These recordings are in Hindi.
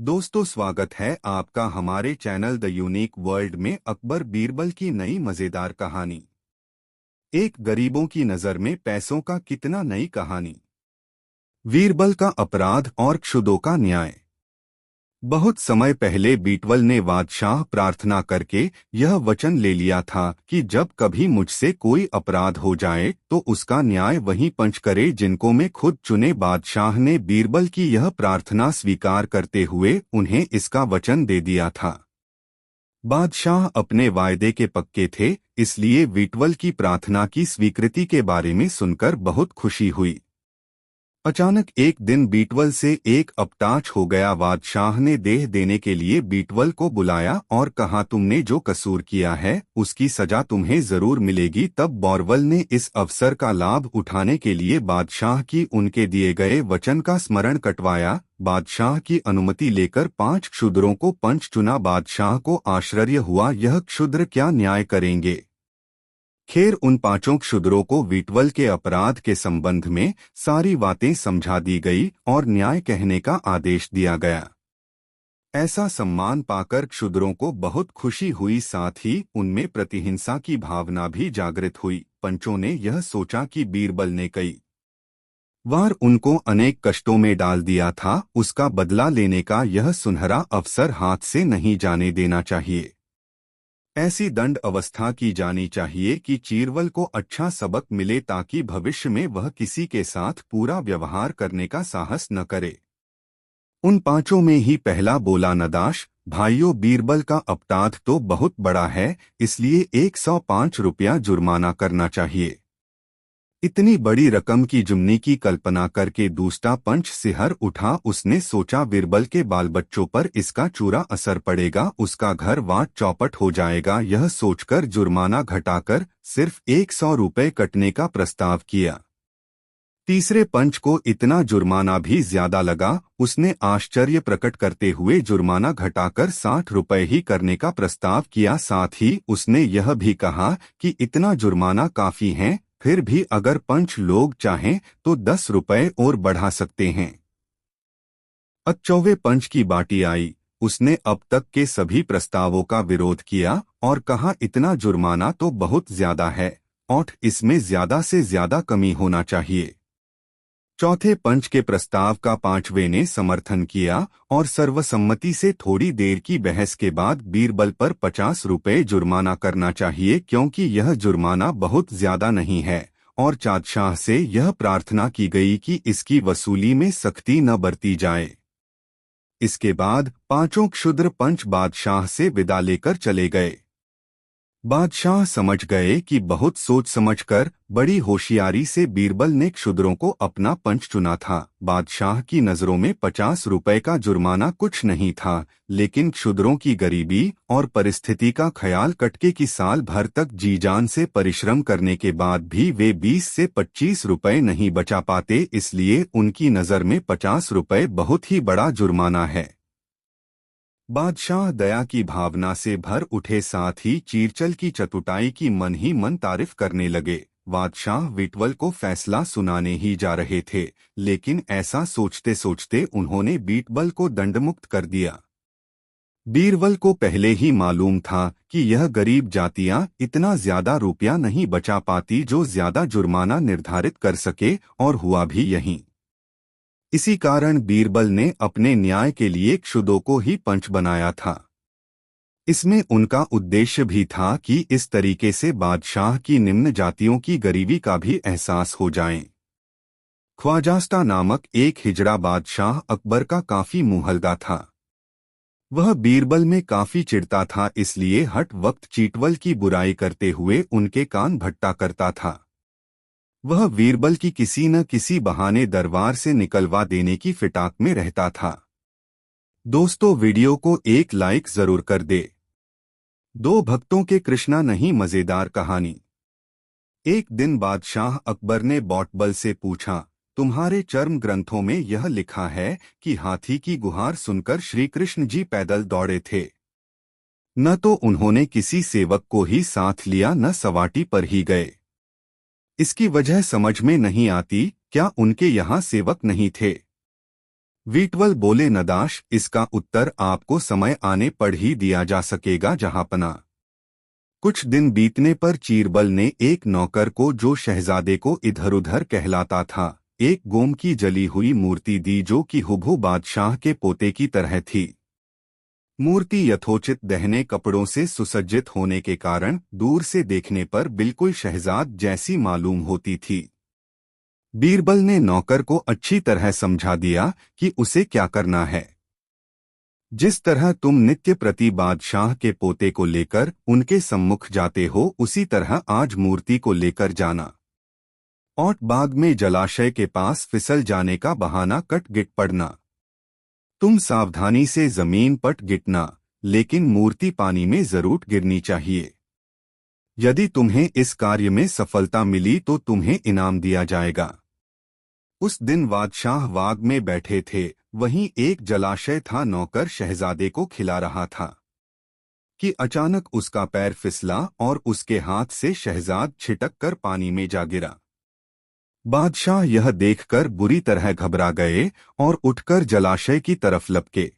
दोस्तों, स्वागत है आपका हमारे चैनल द यूनिक वर्ल्ड में अकबर बीरबल की नई मजेदार कहानी। एक गरीबों की नजर में पैसों का कितना नई कहानी। बीरबल का अपराध और क्षुदों का न्याय। बहुत समय पहले बीटबल ने बादशाह प्रार्थना करके यह वचन ले लिया था कि जब कभी मुझसे कोई अपराध हो जाए तो उसका न्याय वही पंच करे जिनको मैं खुद चुने। बादशाह ने बीरबल की यह प्रार्थना स्वीकार करते हुए उन्हें इसका वचन दे दिया था। बादशाह अपने वायदे के पक्के थे, इसलिए बीटबल की प्रार्थना की स्वीकृति के बारे में सुनकर बहुत खुशी हुई। अचानक एक दिन बीटबल से एक अपटाच हो गया। बादशाह ने देह देने के लिए बीटबल को बुलाया और कहा, तुमने जो कसूर किया है उसकी सजा तुम्हें जरूर मिलेगी। तब बीरबल ने इस अवसर का लाभ उठाने के लिए बादशाह की उनके दिए गए वचन का स्मरण कटवाया। बादशाह की अनुमति लेकर 5 क्षुद्रों को पंच चुना। बादशाह को आश्चर्य हुआ, यह क्षुद्र क्या न्याय करेंगे। खैर, उन 5 क्षुद्रों को बीटबल के अपराध के संबंध में सारी बातें समझा दी गई और न्याय कहने का आदेश दिया गया। ऐसा सम्मान पाकर क्षुद्रों को बहुत खुशी हुई, साथ ही उनमें प्रतिहिंसा की भावना भी जागृत हुई। पंचों ने यह सोचा कि बीरबल ने कई बार उनको अनेक कष्टों में डाल दिया था, उसका बदला लेने का यह सुनहरा अवसर हाथ से नहीं जाने देना चाहिए। ऐसी दंड अवस्था की जानी चाहिए कि चीरबल को अच्छा सबक मिले ताकि भविष्य में वह किसी के साथ पूरा व्यवहार करने का साहस न करे। उन 5 में ही पहला बोला, नदाश भाइयों, बीरबल का अपराध तो बहुत बड़ा है, इसलिए 105 रुपया जुर्माना करना चाहिए। इतनी बड़ी रकम की जुम्नी की कल्पना करके दूसरा पंच सिहर उठा। उसने सोचा, बीरबल के बाल बच्चों पर इसका चूरा असर पड़ेगा, उसका घर वाट चौपट हो जाएगा। यह सोचकर जुर्माना घटाकर सिर्फ 100 रुपये कटने का प्रस्ताव किया। तीसरे पंच को इतना जुर्माना भी ज्यादा लगा। उसने आश्चर्य प्रकट करते हुए जुर्माना घटाकर 60 रुपये ही करने का प्रस्ताव किया। साथ ही उसने यह भी कहा कि इतना जुर्माना काफी है, फिर भी अगर पंच लोग चाहें तो 10 रुपये और बढ़ा सकते हैं। अब 4वें पंच की बारी आई। उसने अब तक के सभी प्रस्तावों का विरोध किया और कहा, इतना जुर्माना तो बहुत ज्यादा है और इसमें ज्यादा से ज्यादा कमी होना चाहिए। चौथे पंच के प्रस्ताव का 5वें ने समर्थन किया और सर्वसम्मति से थोड़ी देर की बहस के बाद बीरबल पर 50 रुपये जुर्माना करना चाहिए, क्योंकि यह जुर्माना बहुत ज्यादा नहीं है। और बादशाह से यह प्रार्थना की गई कि इसकी वसूली में सख्ती न बरती जाए। इसके बाद 5 क्षुद्र पंच बादशाह से विदा लेकर चले गए। बादशाह समझ गए कि बहुत सोच समझकर बड़ी होशियारी से बीरबल ने क्षुद्रों को अपना पंच चुना था। बादशाह की नजरों में 50 रुपये का जुर्माना कुछ नहीं था, लेकिन क्षुद्रों की गरीबी और परिस्थिति का ख्याल करके कि साल भर तक जी जान से परिश्रम करने के बाद भी वे 20 से 25 रुपये नहीं बचा पाते, इसलिए उनकी नज़र में 50 रुपये बहुत ही बड़ा जुर्माना है। बादशाह दया की भावना से भर उठे, साथ ही चीरचल की चतुराई की मन ही मन तारीफ करने लगे। बादशाह बीटबल को फैसला सुनाने ही जा रहे थे, लेकिन ऐसा सोचते सोचते उन्होंने बीटबल को दंडमुक्त कर दिया। बीरबल को पहले ही मालूम था कि यह गरीब जातियां इतना ज्यादा रुपया नहीं बचा पाती जो ज्यादा जुर्माना निर्धारित कर सके, और हुआ भी यही। इसी कारण बीरबल ने अपने न्याय के लिए क्षुद्रों को ही पंच बनाया था। इसमें उनका उद्देश्य भी था कि इस तरीके से बादशाह की निम्न जातियों की गरीबी का भी एहसास हो जाए। ख्वाजास्ता नामक एक हिजड़ा बादशाह अकबर का काफी मुंहलगा था। वह बीरबल में काफी चिढ़ता था, इसलिए हर वक्त चीटवल की बुराई करते हुए उनके कान भट्टा करता था। वह बीरबल की किसी न किसी बहाने दरबार से निकलवा देने की फिटाक में रहता था। दोस्तों, वीडियो को एक लाइक जरूर कर दे। 2 भक्तों के कृष्णा नहीं मजेदार कहानी। एक दिन बादशाह अकबर ने बीरबल से पूछा, तुम्हारे चर्म ग्रंथों में यह लिखा है कि हाथी की गुहार सुनकर श्री कृष्ण जी पैदल दौड़े थे। न तो उन्होंने किसी सेवक को ही साथ लिया, न सवाटी पर ही गए। इसकी वजह समझ में नहीं आती, क्या उनके यहाँ सेवक नहीं थे? वीटवल बोले, नदाश, इसका उत्तर आपको समय आने पर ही दिया जा सकेगा जहांपना। कुछ दिन बीतने पर चीरबल ने एक नौकर को, जो शहजादे को इधर उधर कहलाता था, एक गोम की जली हुई मूर्ति दी जो कि हुबहू बादशाह के पोते की तरह थी। मूर्ति यथोचित दहने कपड़ों से सुसज्जित होने के कारण दूर से देखने पर बिल्कुल शहजाद जैसी मालूम होती थी। बीरबल ने नौकर को अच्छी तरह समझा दिया कि उसे क्या करना है। जिस तरह तुम नित्य प्रति बादशाह के पोते को लेकर उनके सम्मुख जाते हो, उसी तरह आज मूर्ति को लेकर जाना और बाग में जलाशय के पास फिसल जाने का बहाना कट गिट पड़ना। तुम सावधानी से जमीन पर गिरना, लेकिन मूर्ति पानी में जरूर गिरनी चाहिए। यदि तुम्हें इस कार्य में सफलता मिली तो तुम्हें इनाम दिया जाएगा। उस दिन बादशाह बाग में बैठे थे, वहीं एक जलाशय था। नौकर शहजादे को खिला रहा था कि अचानक उसका पैर फिसला और उसके हाथ से शहजाद छिटक कर पानी में जा गिरा। बादशाह यह देखकर बुरी तरह घबरा गए और उठकर जलाशय की तरफ लपके।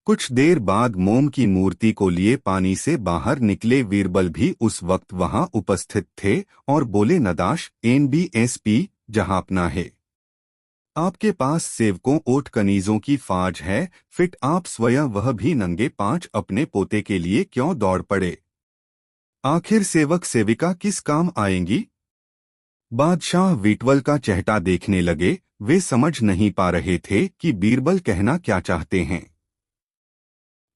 कुछ देर बाद मोम की मूर्ति को लिए पानी से बाहर निकले बीरबल भी उस वक्त वहां उपस्थित थे और बोले, नदाश, NBSP, जहांपना है, आपके पास सेवकों ओट कनीजों की फाज है, फिट आप स्वयं वह भी नंगे पांच अपने पोते के लिए क्यों दौड़ पड़े? आखिर सेवक सेविका किस काम आएंगी? बादशाह वीटवल का चेहरा देखने लगे। वे समझ नहीं पा रहे थे कि बीरबल कहना क्या चाहते हैं।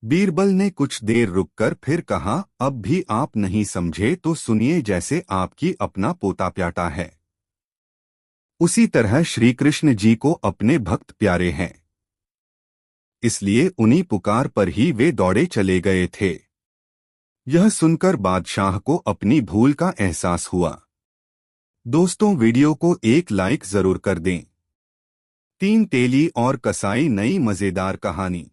बीरबल ने कुछ देर रुककर फिर कहा, अब भी आप नहीं समझे तो सुनिए। जैसे आपकी अपना पोता प्याटा है, उसी तरह श्री कृष्ण जी को अपने भक्त प्यारे हैं, इसलिए उन्हीं पुकार पर ही वे दौड़े चले गए थे। यह सुनकर बादशाह को अपनी भूल का एहसास हुआ। दोस्तों, वीडियो को एक लाइक जरूर कर दें। 3 तेली और कसाई, नई मजेदार कहानी।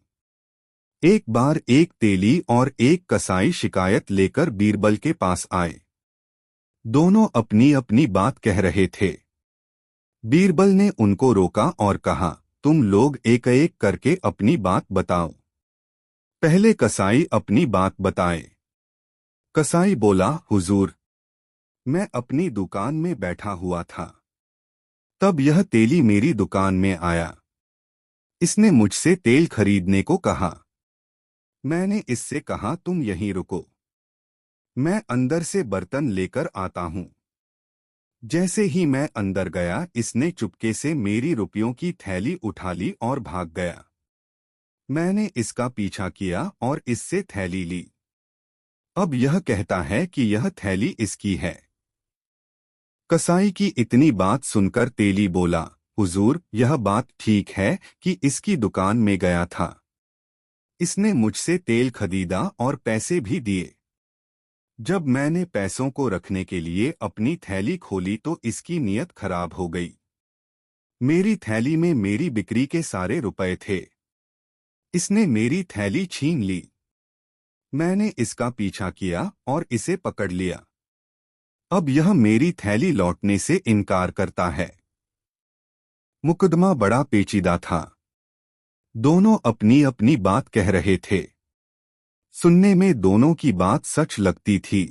एक बार एक तेली और एक कसाई शिकायत लेकर बीरबल के पास आए। दोनों अपनी अपनी बात कह रहे थे। बीरबल ने उनको रोका और कहा, तुम लोग एक एक करके अपनी बात बताओ। पहले कसाई अपनी बात बताए। कसाई बोला, हुजूर, मैं अपनी दुकान में बैठा हुआ था, तब यह तेली मेरी दुकान में आया। इसने मुझसे तेल खरीदने को कहा। मैंने इससे कहा, तुम यहीं रुको, मैं अंदर से बर्तन लेकर आता हूं। जैसे ही मैं अंदर गया, इसने चुपके से मेरी रुपयों की थैली उठा ली और भाग गया। मैंने इसका पीछा किया और इससे थैली ली। अब यह कहता है कि यह थैली इसकी है। कसाई की इतनी बात सुनकर तेली बोला, हुजूर, यह बात ठीक है कि इसकी दुकान में गया था। इसने मुझसे तेल खरीदा और पैसे भी दिए। जब मैंने पैसों को रखने के लिए अपनी थैली खोली तो इसकी नीयत खराब हो गई। मेरी थैली में मेरी बिक्री के सारे रुपए थे। इसने मेरी थैली छीन ली। मैंने इसका पीछा किया और इसे पकड़ लिया। अब यह मेरी थैली लौटने से इनकार करता है। मुकदमा बड़ा पेचीदा था। दोनों अपनी अपनी बात कह रहे थे। सुनने में दोनों की बात सच लगती थी।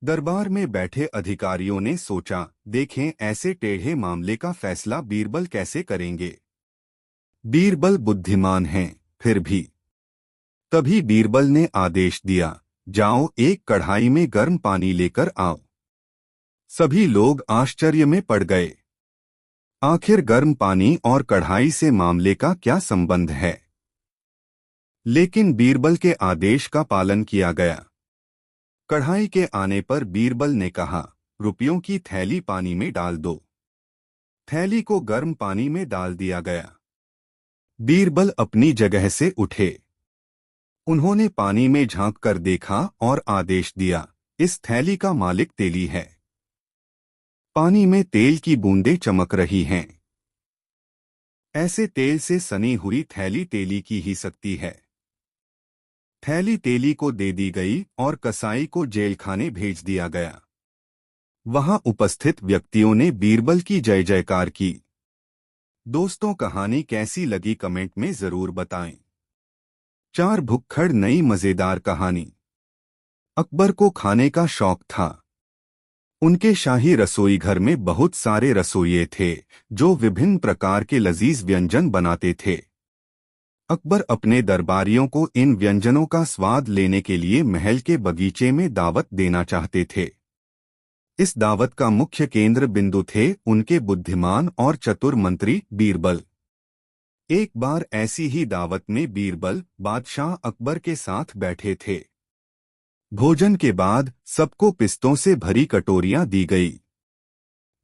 दरबार में बैठे अधिकारियों ने सोचा, देखें ऐसे टेढ़े मामले का फैसला बीरबल कैसे करेंगे। बीरबल बुद्धिमान हैं, फिर भी। तभी बीरबल ने आदेश दिया, जाओ एक कढ़ाई में गर्म पानी लेकर आओ। सभी लोग आश्चर्य में पड़ गए। आखिर गर्म पानी और कढ़ाई से मामले का क्या संबंध है? लेकिन बीरबल के आदेश का पालन किया गया। कढ़ाई के आने पर बीरबल ने कहा, रुपयों की थैली पानी में डाल दो। थैली को गर्म पानी में डाल दिया गया। बीरबल अपनी जगह से उठे। उन्होंने पानी में झांक कर देखा और आदेश दिया, इस थैली का मालिक तेली है। पानी में तेल की बूंदें चमक रही हैं। ऐसे तेल से सनी हुई थैली तेली की ही सकती है। थैली तेली को दे दी गई और कसाई को जेलखाने भेज दिया गया। वहां उपस्थित व्यक्तियों ने बीरबल की जय जयकार की। दोस्तों, कहानी कैसी लगी कमेंट में जरूर बताएं। 4 भुक्खड़ नई मजेदार कहानी। अकबर को खाने का शौक था। उनके शाही रसोई घर में बहुत सारे रसोइये थे जो विभिन्न प्रकार के लजीज व्यंजन बनाते थे। अकबर अपने दरबारियों को इन व्यंजनों का स्वाद लेने के लिए महल के बगीचे में दावत देना चाहते थे। इस दावत का मुख्य केंद्र बिंदु थे उनके बुद्धिमान और चतुर मंत्री बीरबल। एक बार ऐसी ही दावत में बीरबल बादशाह अकबर के साथ बैठे थे। भोजन के बाद सबको पिस्तों से भरी कटोरियां दी गई।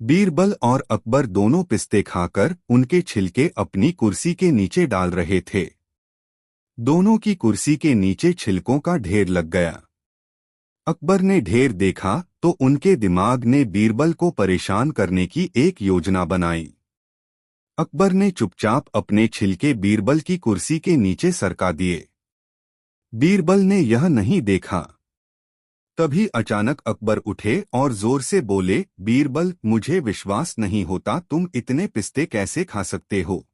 बीरबल और अकबर दोनों पिस्ते खाकर उनके छिलके अपनी कुर्सी के नीचे डाल रहे थे। दोनों की कुर्सी के नीचे छिलकों का ढेर लग गया। अकबर ने ढेर देखा तो उनके दिमाग ने बीरबल को परेशान करने की एक योजना बनाई। अकबर ने चुपचाप अपने छिलके बीरबल की कुर्सी के नीचे सरका दिए। बीरबल ने यह नहीं देखा। तभी अचानक अकबर उठे और जोर से बोले, बीरबल, मुझे विश्वास नहीं होता तुम इतने पिस्ते कैसे खा सकते हो।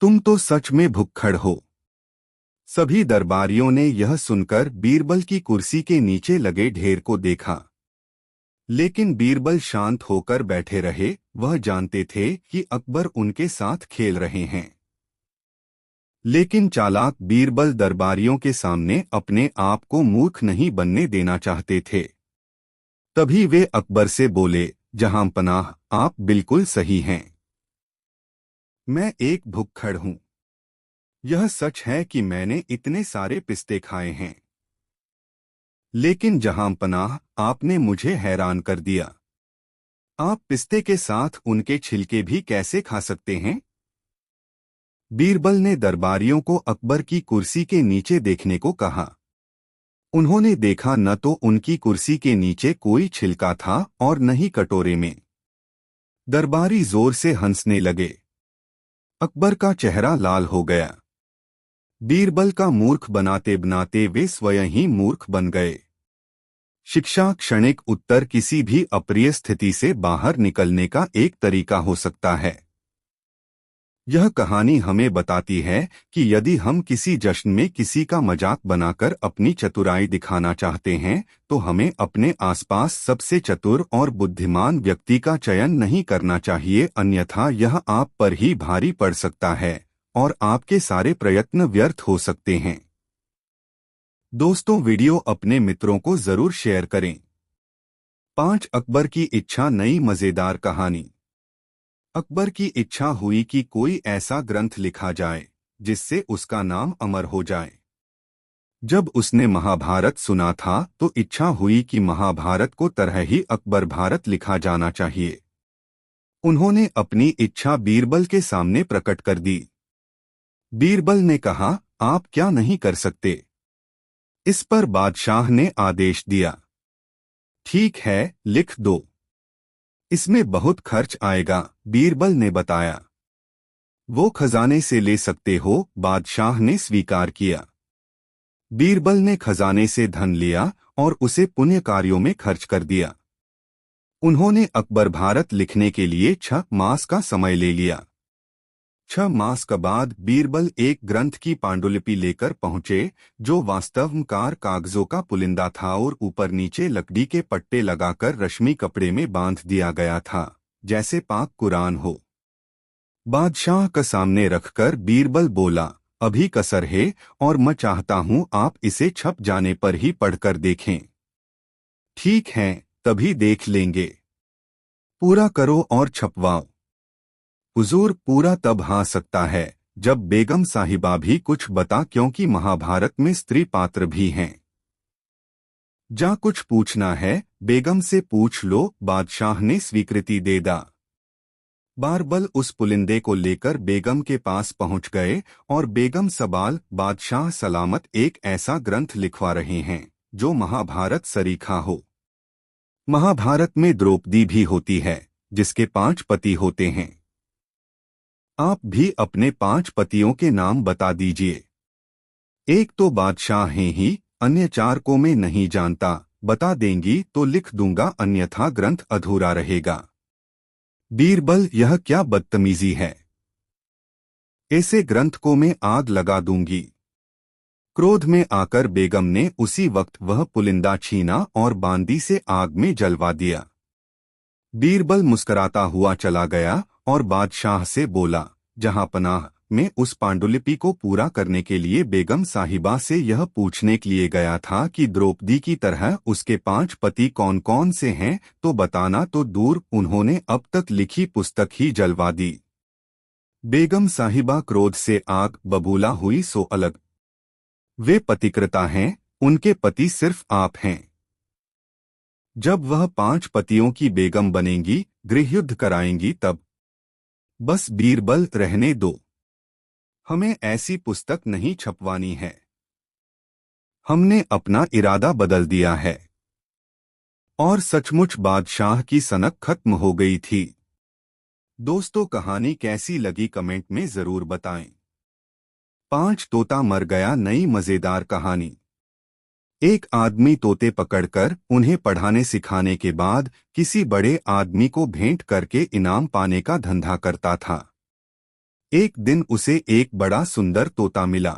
तुम तो सच में भुक्खड़ हो। सभी दरबारियों ने यह सुनकर बीरबल की कुर्सी के नीचे लगे ढेर को देखा, लेकिन बीरबल शांत होकर बैठे रहे। वह जानते थे कि अकबर उनके साथ खेल रहे हैं। लेकिन चालाक बीरबल दरबारियों के सामने अपने आप को मूर्ख नहीं बनने देना चाहते थे। तभी वे अकबर से बोले, जहांपनाह, आप बिल्कुल सही हैं। मैं एक भुक्खड़ हूं। यह सच है कि मैंने इतने सारे पिस्ते खाए हैं। लेकिन जहांपनाह, आपने मुझे हैरान कर दिया। आप पिस्ते के साथ उनके छिलके भी कैसे खा सकते हैं? बीरबल ने दरबारियों को अकबर की कुर्सी के नीचे देखने को कहा। उन्होंने देखा न तो उनकी कुर्सी के नीचे कोई छिलका था और न ही कटोरे में। दरबारी जोर से हंसने लगे। अकबर का चेहरा लाल हो गया। बीरबल का मूर्ख बनाते बनाते वे स्वयं ही मूर्ख बन गए। शिक्षा क्षणिक उत्तर किसी भी अप्रिय स्थिति से बाहर निकलने का एक तरीका हो सकता है। यह कहानी हमें बताती है कि यदि हम किसी जश्न में किसी का मजाक बनाकर अपनी चतुराई दिखाना चाहते हैं तो हमें अपने आसपास सबसे चतुर और बुद्धिमान व्यक्ति का चयन नहीं करना चाहिए, अन्यथा यह आप पर ही भारी पड़ सकता है और आपके सारे प्रयत्न व्यर्थ हो सकते हैं। दोस्तों, वीडियो अपने मित्रों को जरूर शेयर करें। 5 अकबर की इच्छा नई मजेदार कहानी। अकबर की इच्छा हुई कि कोई ऐसा ग्रंथ लिखा जाए जिससे उसका नाम अमर हो जाए। जब उसने महाभारत सुना था तो इच्छा हुई कि महाभारत को तरह ही अकबर भारत लिखा जाना चाहिए। उन्होंने अपनी इच्छा बीरबल के सामने प्रकट कर दी। बीरबल ने कहा, आप क्या नहीं कर सकते? इस पर बादशाह ने आदेश दिया, ठीक है, लिख दो। इसमें बहुत खर्च आएगा, बीरबल ने बताया। वो खजाने से ले सकते हो, बादशाह ने स्वीकार किया। बीरबल ने खजाने से धन लिया और उसे पुण्य कार्यों में खर्च कर दिया। उन्होंने अकबर भारत लिखने के लिए 6 मास का समय ले लिया। 6 मास के बाद बीरबल एक ग्रंथ की पांडुलिपि लेकर पहुंचे जो वास्तवकार कागजों का पुलिंदा था और ऊपर नीचे लकड़ी के पट्टे लगाकर रश्मि कपड़े में बांध दिया गया था, जैसे पाक कुरान हो। बादशाह के सामने रखकर बीरबल बोला, अभी कसर है और मैं चाहता हूं आप इसे छप जाने पर ही पढ़कर देखें। ठीक है, तभी देख लेंगे। पूरा करो और छपवाओ। हुजूर, पूरा तब हाँ सकता है जब बेगम साहिबा भी कुछ बता, क्योंकि महाभारत में स्त्री पात्र भी हैं। जा कुछ पूछना है बेगम से पूछ लो, बादशाह ने स्वीकृति दे दा। बीरबल उस पुलिंदे को लेकर बेगम के पास पहुंच गए और बेगम सवाल, बादशाह सलामत एक ऐसा ग्रंथ लिखवा रहे हैं जो महाभारत सरीखा हो। महाभारत में द्रौपदी भी होती है जिसके 5 पति होते हैं। आप भी अपने 5 पतियों के नाम बता दीजिए। एक तो बादशाह हैं ही, अन्य 4 को मैं नहीं जानता, बता देंगी तो लिख दूंगा, अन्यथा ग्रंथ अधूरा रहेगा। बीरबल, यह क्या बदतमीजी है? ऐसे ग्रंथ को मैं आग लगा दूंगी। क्रोध में आकर बेगम ने उसी वक्त वह पुलिंदा छीना और बांदी से आग में जलवा दिया। बीरबल मुस्कुराता हुआ चला गया और बादशाह से बोला, जहां पनाह, मैं उस पांडुलिपि को पूरा करने के लिए बेगम साहिबा से यह पूछने के लिए गया था कि द्रौपदी की तरह उसके 5 पति कौन कौन से हैं, तो बताना तो दूर उन्होंने अब तक लिखी पुस्तक ही जलवा दी। बेगम साहिबा क्रोध से आग बबूला हुई सो अलग। वे पतिकृता हैं, उनके पति सिर्फ आप हैं। जब वह 5 पतियों की बेगम बनेंगी, गृहयुद्ध कराएंगी तब। बस बीरबल रहने दो, हमें ऐसी पुस्तक नहीं छपवानी है। हमने अपना इरादा बदल दिया है। और सचमुच बादशाह की सनक खत्म हो गई थी। दोस्तों, कहानी कैसी लगी कमेंट में जरूर बताएं। 5 तोता मर गया नई मजेदार कहानी। एक आदमी तोते पकड़कर उन्हें पढ़ाने सिखाने के बाद किसी बड़े आदमी को भेंट करके इनाम पाने का धंधा करता था। एक दिन उसे एक बड़ा सुंदर तोता मिला।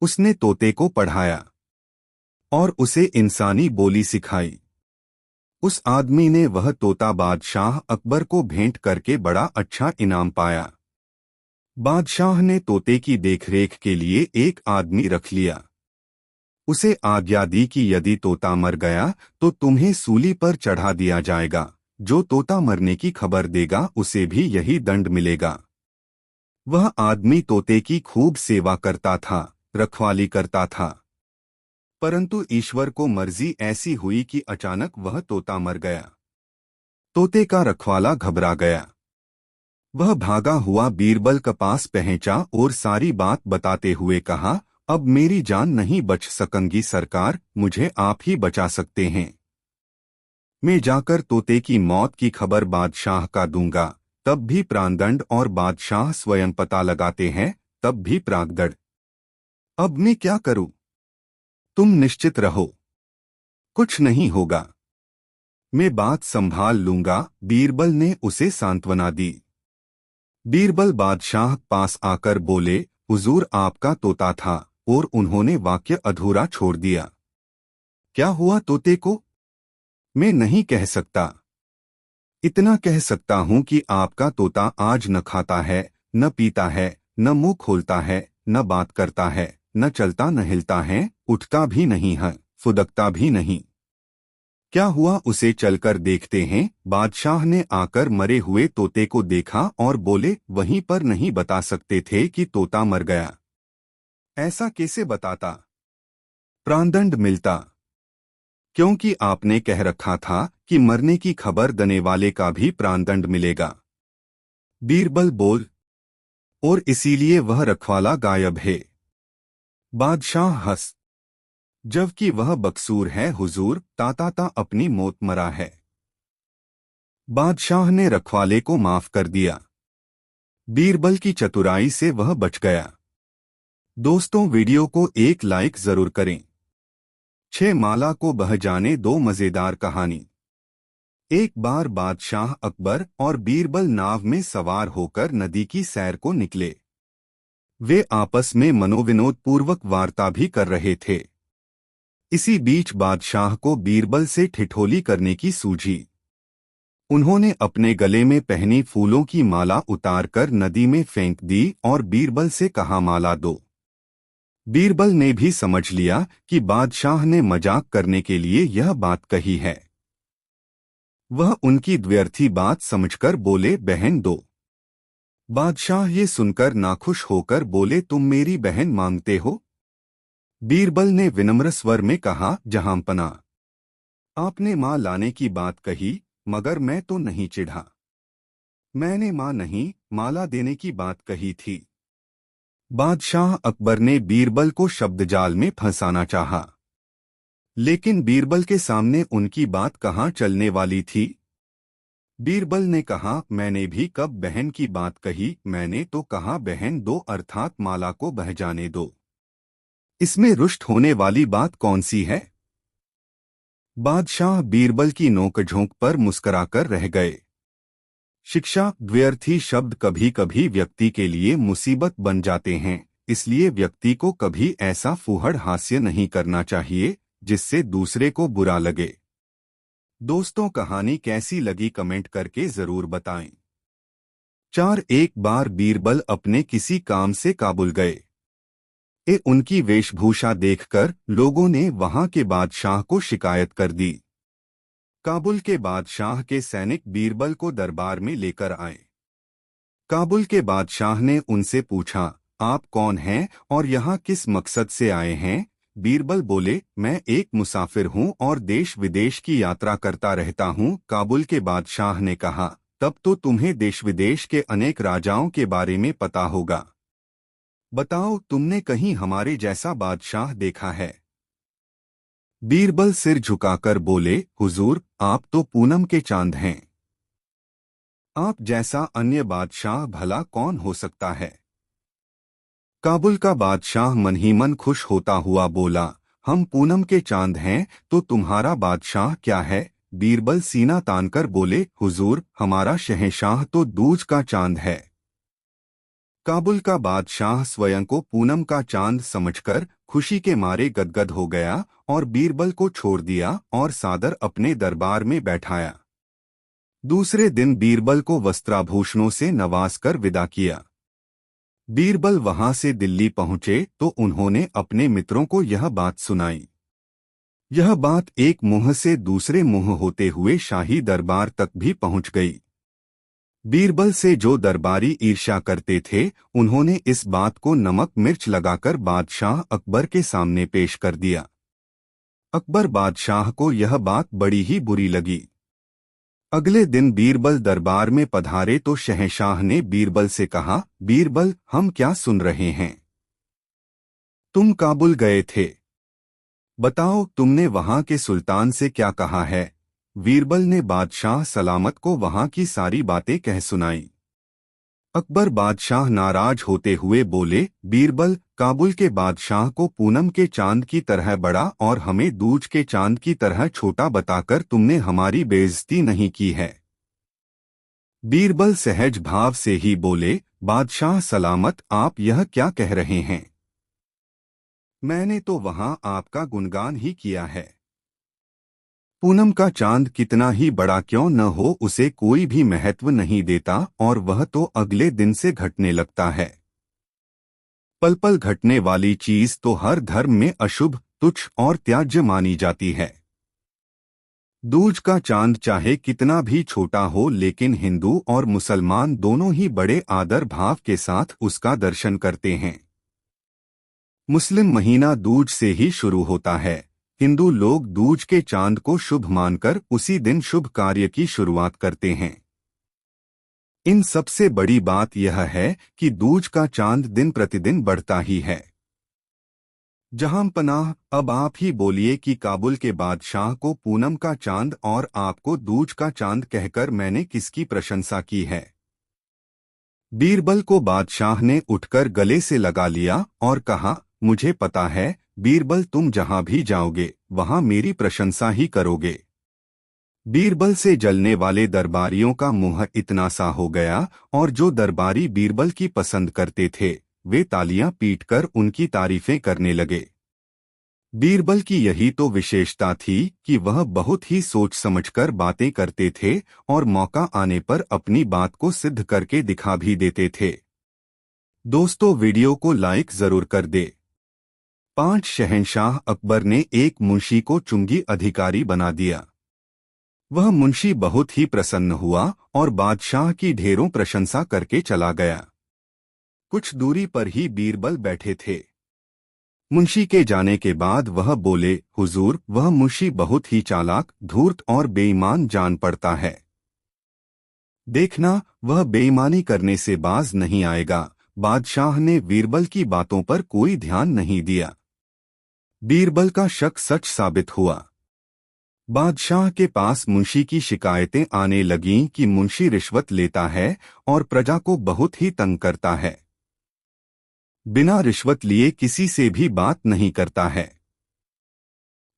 उसने तोते को पढ़ाया और उसे इंसानी बोली सिखाई। उस आदमी ने वह तोता बादशाह अकबर को भेंट करके बड़ा अच्छा इनाम पाया। बादशाह ने तोते की देखरेख के लिए एक आदमी रख लिया। उसे आज्ञा दी कि यदि तोता मर गया तो तुम्हें सूली पर चढ़ा दिया जाएगा। जो तोता मरने की खबर देगा उसे भी यही दंड मिलेगा। वह आदमी तोते की खूब सेवा करता था, रखवाली करता था। परंतु ईश्वर को मर्जी ऐसी हुई कि अचानक वह तोता मर गया। तोते का रखवाला घबरा गया। वह भागा हुआ बीरबल के पास पहुंचा और सारी बात बताते हुए कहा, अब मेरी जान नहीं बच सकेंगी सरकार, मुझे आप ही बचा सकते हैं। मैं जाकर तोते की मौत की खबर बादशाह का दूंगा, तब भी प्राणदंड, और बादशाह स्वयं पता लगाते हैं तब भी प्राणदंड। अब मैं क्या करूं? तुम निश्चित रहो, कुछ नहीं होगा, मैं बात संभाल लूंगा, बीरबल ने उसे सांत्वना दी। बीरबल बादशाह पास आकर बोले, हुजूर आपका तोता था, और उन्होंने वाक्य अधूरा छोड़ दिया। क्या हुआ तोते को? मैं नहीं कह सकता। इतना कह सकता हूं कि आपका तोता आज न खाता है, न पीता है, न मुंह खोलता है, न बात करता है, न चलता न हिलता है, उठता भी नहीं है, फुदकता भी नहीं। क्या हुआ उसे चलकर देखते हैं। बादशाह ने आकर मरे हुए तोते को देखा और बोले, वहीं पर नहीं बता सकते थे कि तोता मर गया? ऐसा कैसे बताता? प्राणदंड मिलता, क्योंकि आपने कह रखा था कि मरने की खबर देने वाले का भी प्राणदंड मिलेगा। बीरबल बोल, और इसीलिए वह रखवाला गायब है। बादशाह हंस, जबकि वह बकसूर है हुजूर, ताता अपनी मौत मरा है। बादशाह ने रखवाले को माफ कर दिया। बीरबल की चतुराई से वह बच गया। दोस्तों, वीडियो को एक लाइक जरूर करें। 6 माला को बह जाने दो मजेदार कहानी। एक बार बादशाह अकबर और बीरबल नाव में सवार होकर नदी की सैर को निकले। वे आपस में मनोविनोद पूर्वक वार्ता भी कर रहे थे। इसी बीच बादशाह को बीरबल से ठिठोली करने की सूझी। उन्होंने अपने गले में पहनी फूलों की माला उतारकर नदी में फेंक दी और बीरबल से कहा, माला दो। बीरबल ने भी समझ लिया कि बादशाह ने मजाक करने के लिए यह बात कही है। वह उनकी व्यर्थी बात समझकर बोले, बहन दो। बादशाह ये सुनकर नाखुश होकर बोले, तुम मेरी बहन मांगते हो? बीरबल ने विनम्र स्वर में कहा, जहांपना, आपने मां लाने की बात कही, मगर मैं तो नहीं चिढ़ा। मैंने मां नहीं, माला देने की बात कही थी। बादशाह अकबर ने बीरबल को शब्दजाल में फंसाना चाहा, लेकिन बीरबल के सामने उनकी बात कहाँ चलने वाली थी। बीरबल ने कहा, मैंने भी कब बहन की बात कही, मैंने तो कहा बहन दो, अर्थात माला को बह जाने दो। इसमें रुष्ट होने वाली बात कौन सी है? बादशाह बीरबल की नोकझोंक पर मुस्कराकर रह गए। शिक्षा द्व्यर्थी शब्द कभी कभी व्यक्ति के लिए मुसीबत बन जाते हैं, इसलिए व्यक्ति को कभी ऐसा फूहड़ हास्य नहीं करना चाहिए जिससे दूसरे को बुरा लगे। दोस्तों, कहानी कैसी लगी कमेंट करके जरूर बताएं। 4 एक बार बीरबल अपने किसी काम से काबुल गए। उनकी वेशभूषा देखकर लोगों ने वहां के बादशाह को शिकायत कर दी। काबुल के बादशाह के सैनिक बीरबल को दरबार में लेकर आए। काबुल के बादशाह ने उनसे पूछा, आप कौन हैं और यहाँ किस मकसद से आए हैं? बीरबल बोले, मैं एक मुसाफिर हूँ और देश विदेश की यात्रा करता रहता हूँ। काबुल के बादशाह ने कहा, तब तो तुम्हें देश विदेश के अनेक राजाओं के बारे में पता होगा। बताओ, तुमने कहीं हमारे जैसा बादशाह देखा है? बीरबल सिर झुकाकर बोले, हुजूर, आप तो पूनम के चांद हैं। आप जैसा अन्य बादशाह भला कौन हो सकता है? काबुल का बादशाह मन ही मन खुश होता हुआ बोला, हम पूनम के चांद हैं तो तुम्हारा बादशाह क्या है? बीरबल सीना तानकर बोले, हुजूर, हमारा शहंशाह तो दूज का चांद है। काबुल का बादशाह स्वयं को पूनम का चांद समझकर खुशी के मारे गदगद हो गया और बीरबल को छोड़ दिया और सादर अपने दरबार में बैठाया। दूसरे दिन बीरबल को वस्त्राभूषणों से नवाजकर विदा किया। बीरबल वहां से दिल्ली पहुंचे तो उन्होंने अपने मित्रों को यह बात सुनाई। यह बात एक मुंह से दूसरे मुंह होते हुए शाही दरबार तक भी पहुंच गई। बीरबल से जो दरबारी ईर्ष्या करते थे, उन्होंने इस बात को नमक मिर्च लगाकर बादशाह अकबर के सामने पेश कर दिया। अकबर बादशाह को यह बात बड़ी ही बुरी लगी। अगले दिन बीरबल दरबार में पधारे तो शहंशाह ने बीरबल से कहा, बीरबल, हम क्या सुन रहे हैं? तुम काबुल गए थे। बताओ, तुमने वहां के सुल्तान से क्या कहा है? बीरबल ने बादशाह सलामत को वहां की सारी बातें कह सुनाई। अकबर बादशाह नाराज होते हुए बोले, बीरबल, काबुल के बादशाह को पूनम के चांद की तरह बड़ा और हमें दूज के चांद की तरह छोटा बताकर तुमने हमारी बेइज्जती नहीं की है। बीरबल सहज भाव से ही बोले, बादशाह सलामत, आप यह क्या कह रहे हैं? मैंने तो वहां आपका गुणगान ही किया है। पूनम का चांद कितना ही बड़ा क्यों न हो, उसे कोई भी महत्व नहीं देता और वह तो अगले दिन से घटने लगता है। पल पल घटने वाली चीज तो हर धर्म में अशुभ, तुच्छ और त्याज्य मानी जाती है। दूज का चांद चाहे कितना भी छोटा हो, लेकिन हिंदू और मुसलमान दोनों ही बड़े आदर भाव के साथ उसका दर्शन करते हैं। मुस्लिम महीना दूज से ही शुरू होता है। हिंदू लोग दूज के चांद को शुभ मानकर उसी दिन शुभ कार्य की शुरुआत करते हैं। इन सबसे बड़ी बात यह है कि दूज का चांद दिन प्रतिदिन बढ़ता ही है। जहां पनाह, अब आप ही बोलिए कि काबुल के बादशाह को पूनम का चांद और आपको दूज का चांद कहकर मैंने किसकी प्रशंसा की है? बीरबल को बादशाह ने उठकर गले से लगा लिया और कहा, मुझे पता है बीरबल, तुम जहां भी जाओगे वहां मेरी प्रशंसा ही करोगे। बीरबल से जलने वाले दरबारियों का मुंह इतना सा हो गया और जो दरबारी बीरबल की पसंद करते थे वे तालियां पीटकर उनकी तारीफें करने लगे। बीरबल की यही तो विशेषता थी कि वह बहुत ही सोच समझकर बातें करते थे और मौका आने पर अपनी बात को सिद्ध करके दिखा भी देते थे। दोस्तों, वीडियो को लाइक जरूर कर दे। 5 शहंशाह अकबर ने एक मुंशी को चुंगी अधिकारी बना दिया। वह मुंशी बहुत ही प्रसन्न हुआ और बादशाह की ढेरों प्रशंसा करके चला गया। कुछ दूरी पर ही बीरबल बैठे थे। मुंशी के जाने के बाद वह बोले, हुजूर, वह मुंशी बहुत ही चालाक, धूर्त और बेईमान जान पड़ता है। देखना, वह बेईमानी करने से बाज नहीं आएगा। बादशाह ने बीरबल की बातों पर कोई ध्यान नहीं दिया। बीरबल का शक सच साबित हुआ। बादशाह के पास मुंशी की शिकायतें आने लगीं कि मुंशी रिश्वत लेता है और प्रजा को बहुत ही तंग करता है। बिना रिश्वत लिए किसी से भी बात नहीं करता है।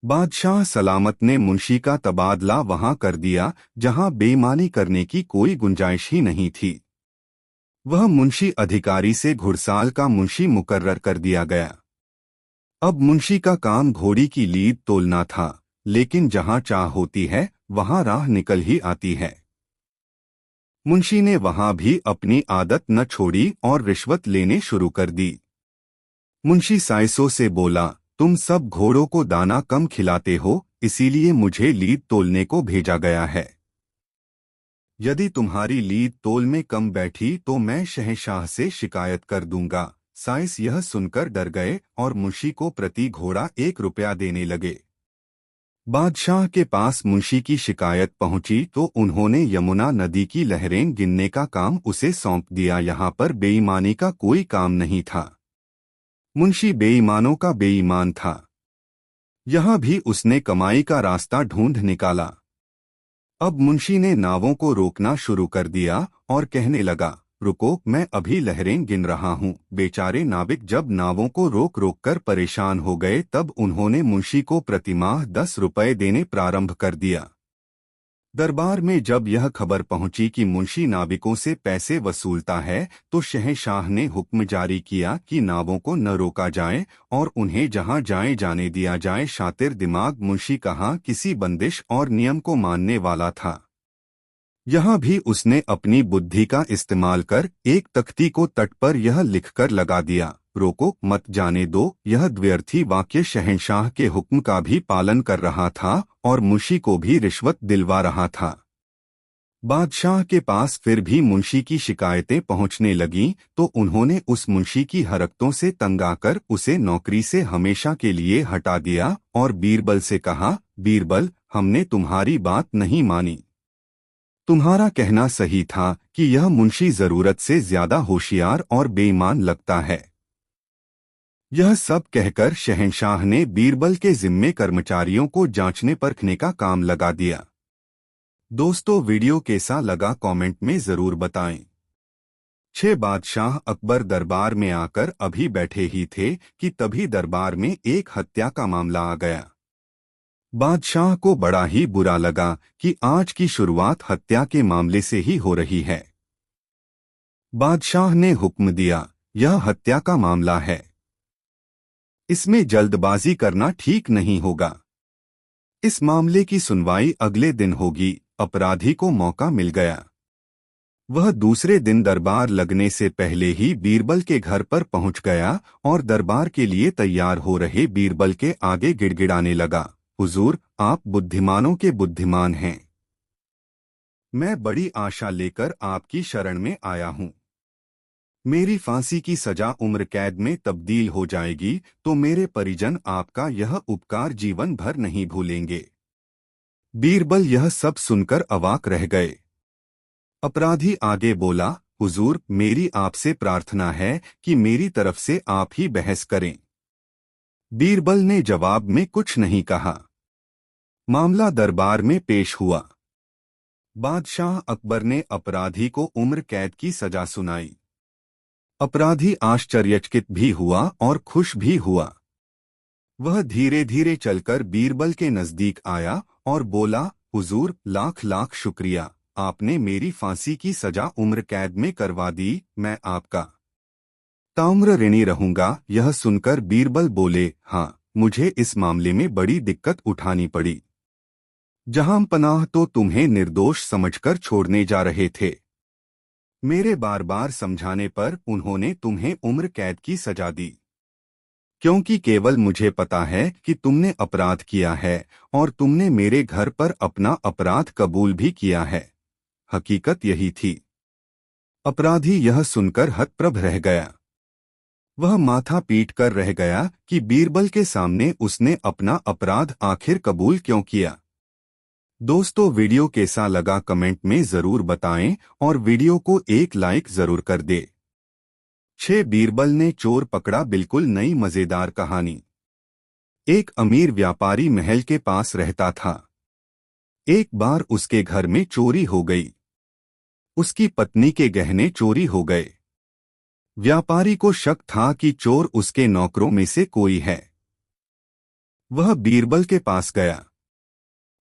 बादशाह सलामत ने मुंशी का तबादला वहां कर दिया जहां बेईमानी करने की कोई गुंजाइश ही नहीं थी। वह मुंशी अधिकारी से घुड़साल का मुंशी मुकर्रर कर दिया गया। अब मुंशी का काम घोड़ी की लीद तोलना था, लेकिन जहां चाह होती है वहां राह निकल ही आती है। मुंशी ने वहां भी अपनी आदत न छोड़ी और रिश्वत लेने शुरू कर दी। मुंशी साइसों से बोला, तुम सब घोड़ों को दाना कम खिलाते हो, इसीलिए मुझे लीद तोलने को भेजा गया है। यदि तुम्हारी लीद तोल में कम बैठी तो मैं शहंशाह से शिकायत कर दूंगा। साइस यह सुनकर डर गए और मुंशी को प्रति घोड़ा 1 रुपया देने लगे। बादशाह के पास मुंशी की शिकायत पहुंची तो उन्होंने यमुना नदी की लहरें गिनने का काम उसे सौंप दिया। यहाँ पर बेईमानी का कोई काम नहीं था। मुंशी बेईमानों का बेईमान था। यहाँ भी उसने कमाई का रास्ता ढूंढ निकाला। अब मुंशी ने नावों को रोकना शुरू कर दिया और कहने लगा, रुको, मैं अभी लहरें गिन रहा हूँ। बेचारे नाविक जब नावों को रोक रोक कर परेशान हो गए तब उन्होंने मुंशी को प्रतिमाह 10 रुपये देने प्रारंभ कर दिया। दरबार में जब यह खबर पहुंची कि मुंशी नाविकों से पैसे वसूलता है तो शहंशाह ने हुक्म जारी किया कि नावों को न रोका जाए और उन्हें जहां जाए जाने दिया जाए। शातिर दिमाग मुंशी कहाँ किसी बंदिश और नियम को मानने वाला था। यहाँ भी उसने अपनी बुद्धि का इस्तेमाल कर एक तख्ती को तट पर यह लिखकर लगा दिया, रोको मत जाने दो। यह द्व्यर्थी वाक्य शहंशाह के हुक्म का भी पालन कर रहा था और मुंशी को भी रिश्वत दिलवा रहा था। बादशाह के पास फिर भी मुंशी की शिकायतें पहुंचने लगीं तो उन्होंने उस मुंशी की हरकतों से तंग आकर उसे नौकरी से हमेशा के लिए हटा दिया और बीरबल से कहा, बीरबल, हमने तुम्हारी बात नहीं मानी। तुम्हारा कहना सही था कि यह मुंशी जरूरत से ज्यादा होशियार और बेईमान लगता है। यह सब कहकर शहंशाह ने बीरबल के जिम्मे कर्मचारियों को जांचने परखने का काम लगा दिया। दोस्तों, वीडियो कैसा लगा कमेंट में जरूर बताएं। 6 बादशाह अकबर दरबार में आकर अभी बैठे ही थे कि तभी दरबार में एक हत्या का मामला आ गया। बादशाह को बड़ा ही बुरा लगा कि आज की शुरुआत हत्या के मामले से ही हो रही है। बादशाह ने हुक्म दिया, यह हत्या का मामला है, इसमें जल्दबाजी करना ठीक नहीं होगा। इस मामले की सुनवाई अगले दिन होगी। अपराधी को मौका मिल गया। वह दूसरे दिन दरबार लगने से पहले ही बीरबल के घर पर पहुंच गया और दरबार के लिए तैयार हो रहे बीरबल के आगे गिड़गिड़ाने लगा, हुजूर, आप बुद्धिमानों के बुद्धिमान हैं। मैं बड़ी आशा लेकर आपकी शरण में आया हूँ। मेरी फांसी की सजा उम्र कैद में तब्दील हो जाएगी तो मेरे परिजन आपका यह उपकार जीवन भर नहीं भूलेंगे। बीरबल यह सब सुनकर अवाक रह गए। अपराधी आगे बोला, हुजूर, मेरी आपसे प्रार्थना है कि मेरी तरफ से आप ही बहस करें। बीरबल ने जवाब में कुछ नहीं कहा। मामला दरबार में पेश हुआ। बादशाह अकबर ने अपराधी को उम्र कैद की सजा सुनाई। अपराधी आश्चर्यचकित भी हुआ और खुश भी हुआ। वह धीरे धीरे चलकर बीरबल के नजदीक आया और बोला, हुजूर, लाख लाख शुक्रिया, आपने मेरी फांसी की सजा उम्र कैद में करवा दी। मैं आपका ताम्र ऋणी रहूंगा। यह सुनकर बीरबल बोले, हाँ, मुझे इस मामले में बड़ी दिक्कत उठानी पड़ी। जहां पनाह तो तुम्हें निर्दोष समझकर छोड़ने जा रहे थे। मेरे बार बार समझाने पर उन्होंने तुम्हें उम्र कैद की सजा दी, क्योंकि केवल मुझे पता है कि तुमने अपराध किया है और तुमने मेरे घर पर अपना अपराध कबूल भी किया है। हकीकत यही थी। अपराधी यह सुनकर हतप्रभ रह गया। वह माथा पीट कर रह गया कि बीरबल के सामने उसने अपना अपराध आखिर कबूल क्यों किया। दोस्तों, वीडियो कैसा लगा कमेंट में जरूर बताएं और वीडियो को एक लाइक जरूर कर दे। 6 बीरबल ने चोर पकड़ा बिल्कुल नई मजेदार कहानी। एक अमीर व्यापारी महल के पास रहता था। एक बार उसके घर में चोरी हो गई। उसकी पत्नी के गहने चोरी हो गए। व्यापारी को शक था कि चोर उसके नौकरों में से कोई है। वह बीरबल के पास गया,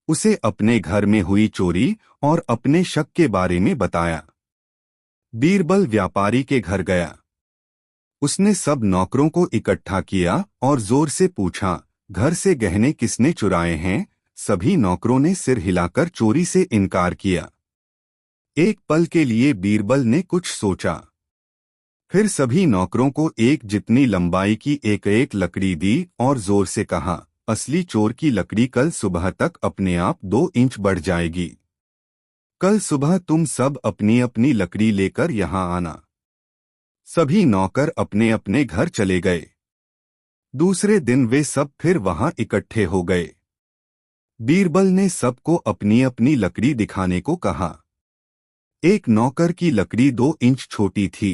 उसे अपने घर में हुई चोरी और अपने शक के बारे में बताया। बीरबल व्यापारी के घर गया। उसने सब नौकरों को इकट्ठा किया और जोर से पूछा, घर से गहने किसने चुराए हैं? सभी नौकरों ने सिर हिलाकर चोरी से इनकार किया। एक पल के लिए बीरबल ने कुछ सोचा, फिर सभी नौकरों को एक जितनी लंबाई की एक एक लकड़ी दी और जोर से कहा, असली चोर की लकड़ी कल सुबह तक अपने आप 2 इंच बढ़ जाएगी। कल सुबह तुम सब अपनी अपनी लकड़ी लेकर यहां आना। सभी नौकर अपने अपने घर चले गए। दूसरे दिन वे सब फिर वहां इकट्ठे हो गए। बीरबल ने सबको अपनी अपनी लकड़ी दिखाने को कहा। एक नौकर की लकड़ी 2 इंच छोटी थी।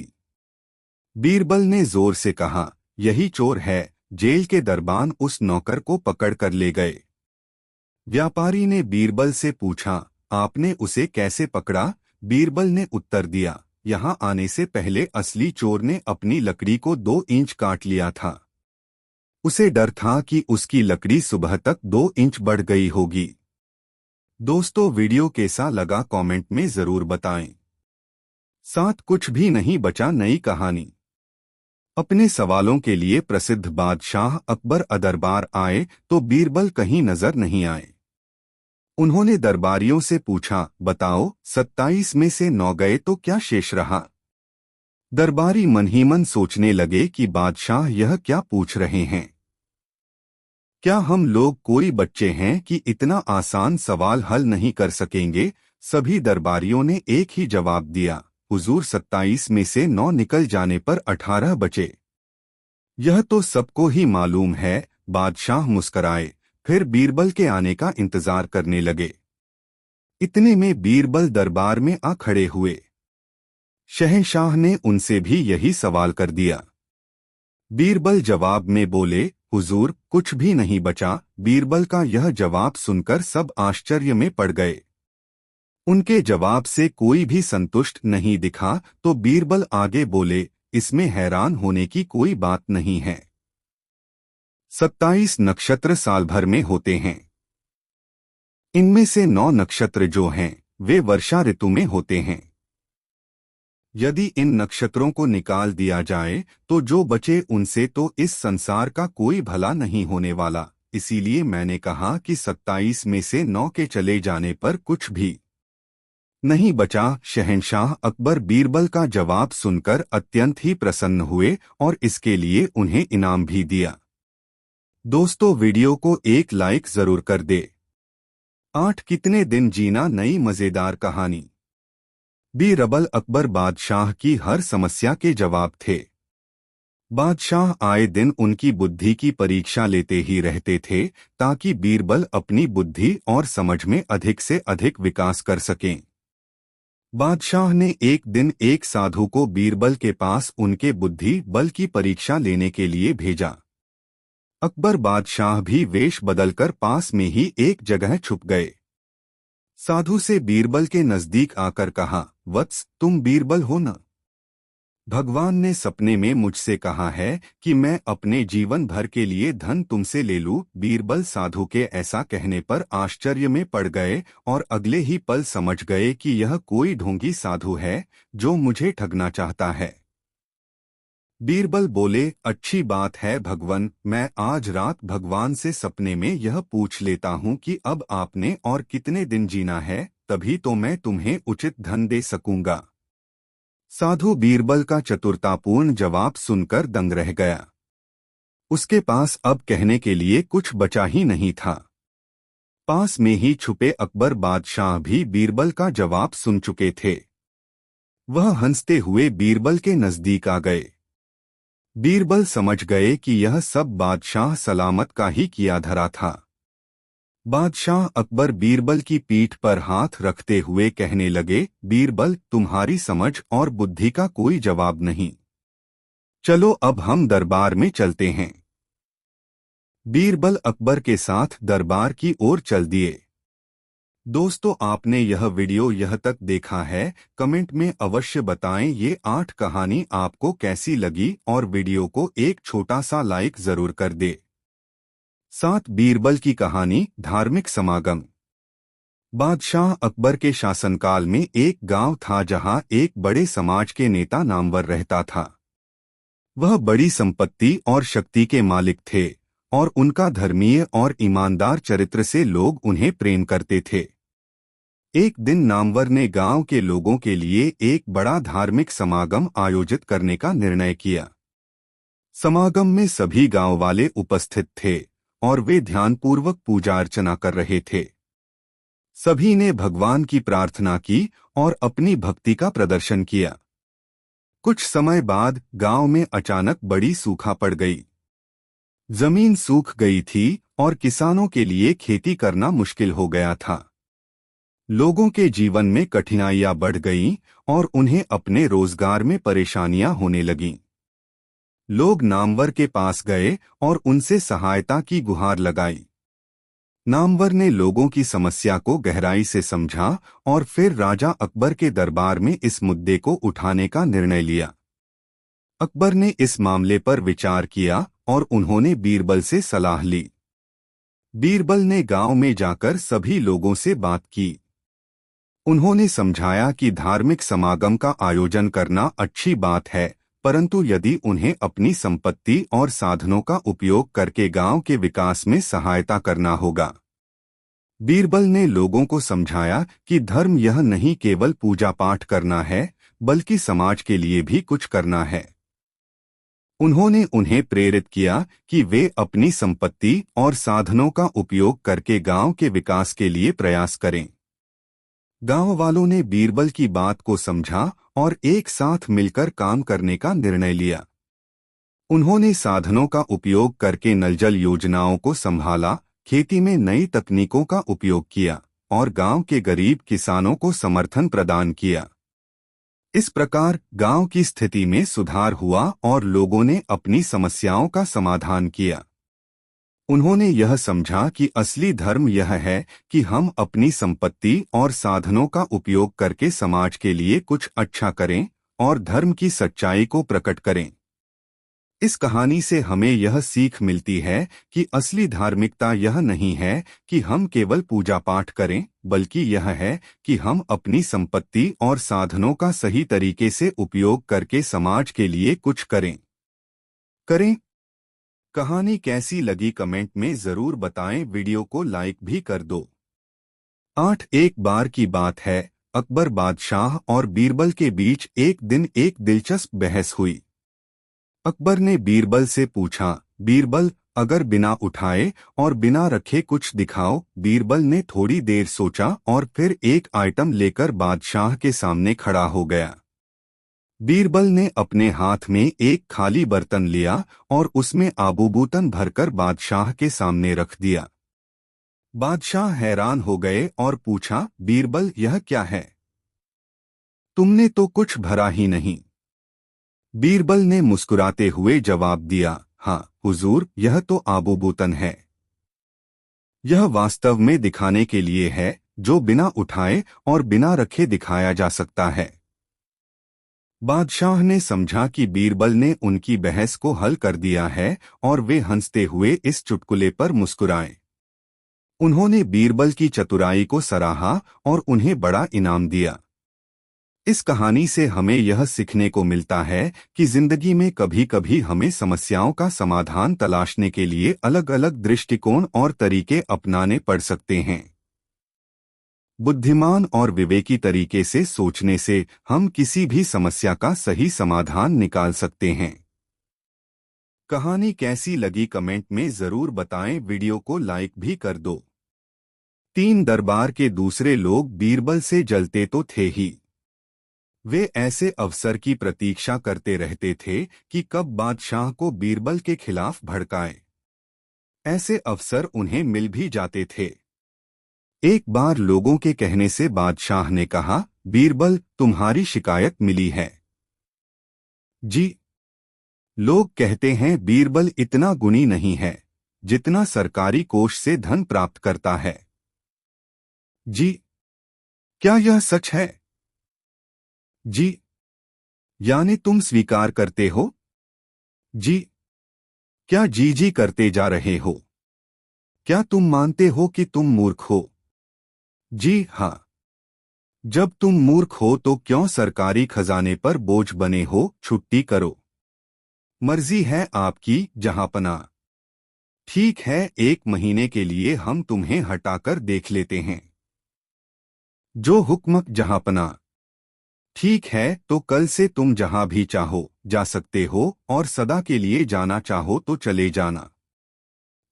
बीरबल ने जोर से कहा, यही चोर है। जेल के दरबान उस नौकर को पकड़ कर ले गए। व्यापारी ने बीरबल से पूछा, आपने उसे कैसे पकड़ा? बीरबल ने उत्तर दिया, यहाँ आने से पहले असली चोर ने अपनी लकड़ी को 2 इंच काट लिया था। उसे डर था कि उसकी लकड़ी सुबह तक 2 इंच बढ़ गई होगी। दोस्तों, वीडियो कैसा लगा कमेंट में जरूर बताएं। साथ कुछ भी नहीं बचा नई कहानी। अपने सवालों के लिए प्रसिद्ध बादशाह अकबर दरबार आए तो बीरबल कहीं नजर नहीं आए। उन्होंने दरबारियों से पूछा, बताओ 27 में से 9 गए तो क्या शेष रहा? दरबारी मन ही मन सोचने लगे कि बादशाह यह क्या पूछ रहे हैं। क्या हम लोग कोई बच्चे हैं कि इतना आसान सवाल हल नहीं कर सकेंगे? सभी दरबारियों ने एक ही जवाब दिया, हुजूर 27 में से 9 निकल जाने पर 18 बचे। यह तो सबको ही मालूम है। बादशाह मुस्कराए, फिर बीरबल के आने का इंतजार करने लगे। इतने में बीरबल दरबार में आ खड़े हुए। शहंशाह ने उनसे भी यही सवाल कर दिया। बीरबल जवाब में बोले, हुजूर कुछ भी नहीं बचा। बीरबल का यह जवाब सुनकर सब आश्चर्य में पड़ गए। उनके जवाब से कोई भी संतुष्ट नहीं दिखा तो बीरबल आगे बोले, इसमें हैरान होने की कोई बात नहीं है। 27 नक्षत्र साल भर में होते हैं। इनमें से 9 नक्षत्र जो हैं वे वर्षा ऋतु में होते हैं। यदि इन नक्षत्रों को निकाल दिया जाए तो जो बचे उनसे तो इस संसार का कोई भला नहीं होने वाला। इसीलिए मैंने कहा कि 27 में से 9 के चले जाने पर कुछ भी नहीं बचा। शहंशाह अकबर बीरबल का जवाब सुनकर अत्यंत ही प्रसन्न हुए और इसके लिए उन्हें इनाम भी दिया। दोस्तों, वीडियो को एक लाइक जरूर कर दे। 8 कितने दिन जीना नई मजेदार कहानी। बीरबल अकबर बादशाह की हर समस्या के जवाब थे। बादशाह आए दिन उनकी बुद्धि की परीक्षा लेते ही रहते थे ताकि बीरबल अपनी बुद्धि और समझ में अधिक से अधिक विकास कर सकें। बादशाह ने एक दिन एक साधु को बीरबल के पास उनके बुद्धि बल की परीक्षा लेने के लिए भेजा। अकबर बादशाह भी वेश बदलकर पास में ही एक जगह छुप गए। साधु से बीरबल के नजदीक आकर कहा, वत्स तुम बीरबल हो न? भगवान ने सपने में मुझसे कहा है कि मैं अपने जीवन भर के लिए धन तुमसे ले लूं। बीरबल साधु के ऐसा कहने पर आश्चर्य में पड़ गए और अगले ही पल समझ गए कि यह कोई ढोंगी साधु है जो मुझे ठगना चाहता है। बीरबल बोले, अच्छी बात है भगवान, मैं आज रात भगवान से सपने में यह पूछ लेता हूँ कि अब आपने और कितने दिन जीना है, तभी तो मैं तुम्हें उचित धन दे सकूंगा। साधु बीरबल का चतुरतापूर्ण जवाब सुनकर दंग रह गया। उसके पास अब कहने के लिए कुछ बचा ही नहीं था। पास में ही छुपे अकबर बादशाह भी बीरबल का जवाब सुन चुके थे। वह हंसते हुए बीरबल के नजदीक आ गए। बीरबल समझ गए कि यह सब बादशाह सलामत का ही किया धरा था। बादशाह अकबर बीरबल की पीठ पर हाथ रखते हुए कहने लगे, बीरबल तुम्हारी समझ और बुद्धि का कोई जवाब नहीं। चलो अब हम दरबार में चलते हैं। बीरबल अकबर के साथ दरबार की ओर चल दिए। दोस्तों, आपने यह वीडियो यह तक देखा है, कमेंट में अवश्य बताएं ये 8 कहानी आपको कैसी लगी और वीडियो को एक छोटा सा लाइक जरूर कर दे। 7 बीरबल की कहानी धार्मिक समागम। बादशाह अकबर के शासनकाल में एक गांव था जहां एक बड़े समाज के नेता नामवर रहता था। वह बड़ी संपत्ति और शक्ति के मालिक थे और उनका धर्मीय और ईमानदार चरित्र से लोग उन्हें प्रेम करते थे। एक दिन नामवर ने गांव के लोगों के लिए एक बड़ा धार्मिक समागम आयोजित करने का निर्णय किया। समागम में सभी गांव वाले उपस्थित थे और वे ध्यानपूर्वक पूजा अर्चना कर रहे थे। सभी ने भगवान की प्रार्थना की और अपनी भक्ति का प्रदर्शन किया। कुछ समय बाद गांव में अचानक बड़ी सूखा पड़ गई। जमीन सूख गई थी और किसानों के लिए खेती करना मुश्किल हो गया था। लोगों के जीवन में कठिनाइयां बढ़ गईं और उन्हें अपने रोजगार में परेशानियां होने लगीं। लोग नामवर के पास गए और उनसे सहायता की गुहार लगाई। नामवर ने लोगों की समस्या को गहराई से समझा और फिर राजा अकबर के दरबार में इस मुद्दे को उठाने का निर्णय लिया। अकबर ने इस मामले पर विचार किया और उन्होंने बीरबल से सलाह ली। बीरबल ने गांव में जाकर सभी लोगों से बात की। उन्होंने समझाया कि धार्मिक समागम का आयोजन करना अच्छी बात है, परंतु यदि उन्हें अपनी संपत्ति और साधनों का उपयोग करके गांव के विकास में सहायता करना होगा। बीरबल ने लोगों को समझाया कि धर्म यह नहीं केवल पूजा पाठ करना है, बल्कि समाज के लिए भी कुछ करना है। उन्होंने उन्हें प्रेरित किया कि वे अपनी संपत्ति और साधनों का उपयोग करके गांव के विकास के लिए प्रयास करें। गांव वालों ने बीरबल की बात को समझा और एक साथ मिलकर काम करने का निर्णय लिया। उन्होंने साधनों का उपयोग करके नल जल योजनाओं को संभाला, खेती में नई तकनीकों का उपयोग किया और गांव के गरीब किसानों को समर्थन प्रदान किया। इस प्रकार गांव की स्थिति में सुधार हुआ और लोगों ने अपनी समस्याओं का समाधान किया। उन्होंने यह समझा कि असली धर्म यह है कि हम अपनी संपत्ति और साधनों का उपयोग करके समाज के लिए कुछ अच्छा करें और धर्म की सच्चाई को प्रकट करें। इस कहानी से हमें यह सीख मिलती है कि असली धार्मिकता यह नहीं है कि हम केवल पूजा पाठ करें, बल्कि यह है कि हम अपनी संपत्ति और साधनों का सही तरीके से उपयोग करके समाज के लिए कुछ करें। कहानी कैसी लगी कमेंट में जरूर बताएं, वीडियो को लाइक भी कर दो। 8 एक बार की बात है, अकबर बादशाह और बीरबल के बीच एक दिन एक दिलचस्प बहस हुई। अकबर ने बीरबल से पूछा, बीरबल, अगर बिना उठाए और बिना रखे कुछ दिखाओ। बीरबल ने थोड़ी देर सोचा और फिर एक आइटम लेकर बादशाह के सामने खड़ा हो गया। बीरबल ने अपने हाथ में एक खाली बर्तन लिया और उसमें आबूबूतन भरकर बादशाह के सामने रख दिया। बादशाह हैरान हो गए और पूछा, बीरबल, यह क्या है? तुमने तो कुछ भरा ही नहीं। बीरबल ने मुस्कुराते हुए जवाब दिया, हाँ हुजूर, यह तो आबूबूतन है। यह वास्तव में दिखाने के लिए है, जो बिना उठाए और बिना रखे दिखाया जा सकता है। बादशाह ने समझा कि बीरबल ने उनकी बहस को हल कर दिया है और वे हंसते हुए इस चुटकुले पर मुस्कुराए। उन्होंने बीरबल की चतुराई को सराहा और उन्हें बड़ा इनाम दिया। इस कहानी से हमें यह सीखने को मिलता है कि जिंदगी में कभी-कभी हमें समस्याओं का समाधान तलाशने के लिए अलग-अलग दृष्टिकोण और तरीके अपनाने पड़ सकते हैं। बुद्धिमान और विवेकी तरीके से सोचने से हम किसी भी समस्या का सही समाधान निकाल सकते हैं। कहानी कैसी लगी कमेंट में जरूर बताएं, वीडियो को लाइक भी कर दो। 3 दरबार के दूसरे लोग बीरबल से जलते तो थे ही, वे ऐसे अवसर की प्रतीक्षा करते रहते थे कि कब बादशाह को बीरबल के खिलाफ भड़काएं। ऐसे अवसर उन्हें मिल भी जाते थे। एक बार लोगों के कहने से बादशाह ने कहा, बीरबल, तुम्हारी शिकायत मिली है। जी। लोग कहते हैं बीरबल इतना गुणी नहीं है जितना सरकारी कोष से धन प्राप्त करता है। जी। क्या यह सच है? जी। यानी तुम स्वीकार करते हो? जी। क्या जी जी करते जा रहे हो? क्या तुम मानते हो कि तुम मूर्ख हो? जी हाँ। जब तुम मूर्ख हो तो क्यों सरकारी खजाने पर बोझ बने हो? छुट्टी करो। मर्जी है आपकी जहांपना। ठीक है, 1 महीने के लिए हम तुम्हें हटाकर देख लेते हैं। जो हुक्म जहांपना। ठीक है, तो कल से तुम जहां भी चाहो जा सकते हो और सदा के लिए जाना चाहो तो चले जाना।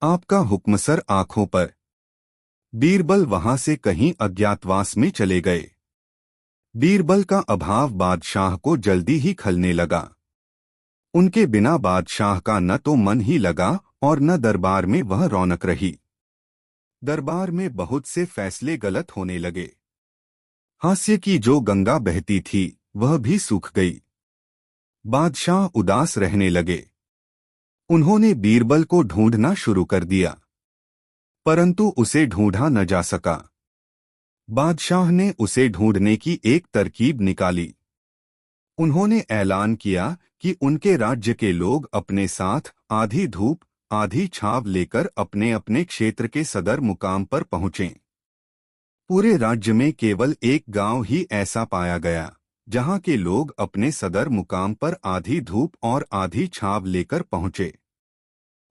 आपका हुक्म सर। आंखों पर। बीरबल वहां से कहीं अज्ञातवास में चले गए। बीरबल का अभाव बादशाह को जल्दी ही खलने लगा। उनके बिना बादशाह का न तो मन ही लगा और न दरबार में वह रौनक रही। दरबार में बहुत से फैसले गलत होने लगे। हास्य की जो गंगा बहती थी वह भी सूख गई। बादशाह उदास रहने लगे। उन्होंने बीरबल को ढूंढना शुरू कर दिया, परंतु उसे ढूंढा न जा सका। बादशाह ने उसे ढूंढने की एक तरकीब निकाली। उन्होंने ऐलान किया कि उनके राज्य के लोग अपने साथ आधी धूप आधी छाव लेकर अपने अपने क्षेत्र के सदर मुकाम पर पहुंचें। पूरे राज्य में केवल एक गांव ही ऐसा पाया गया जहां के लोग अपने सदर मुकाम पर आधी धूप और आधी छाव लेकर पहुंचे।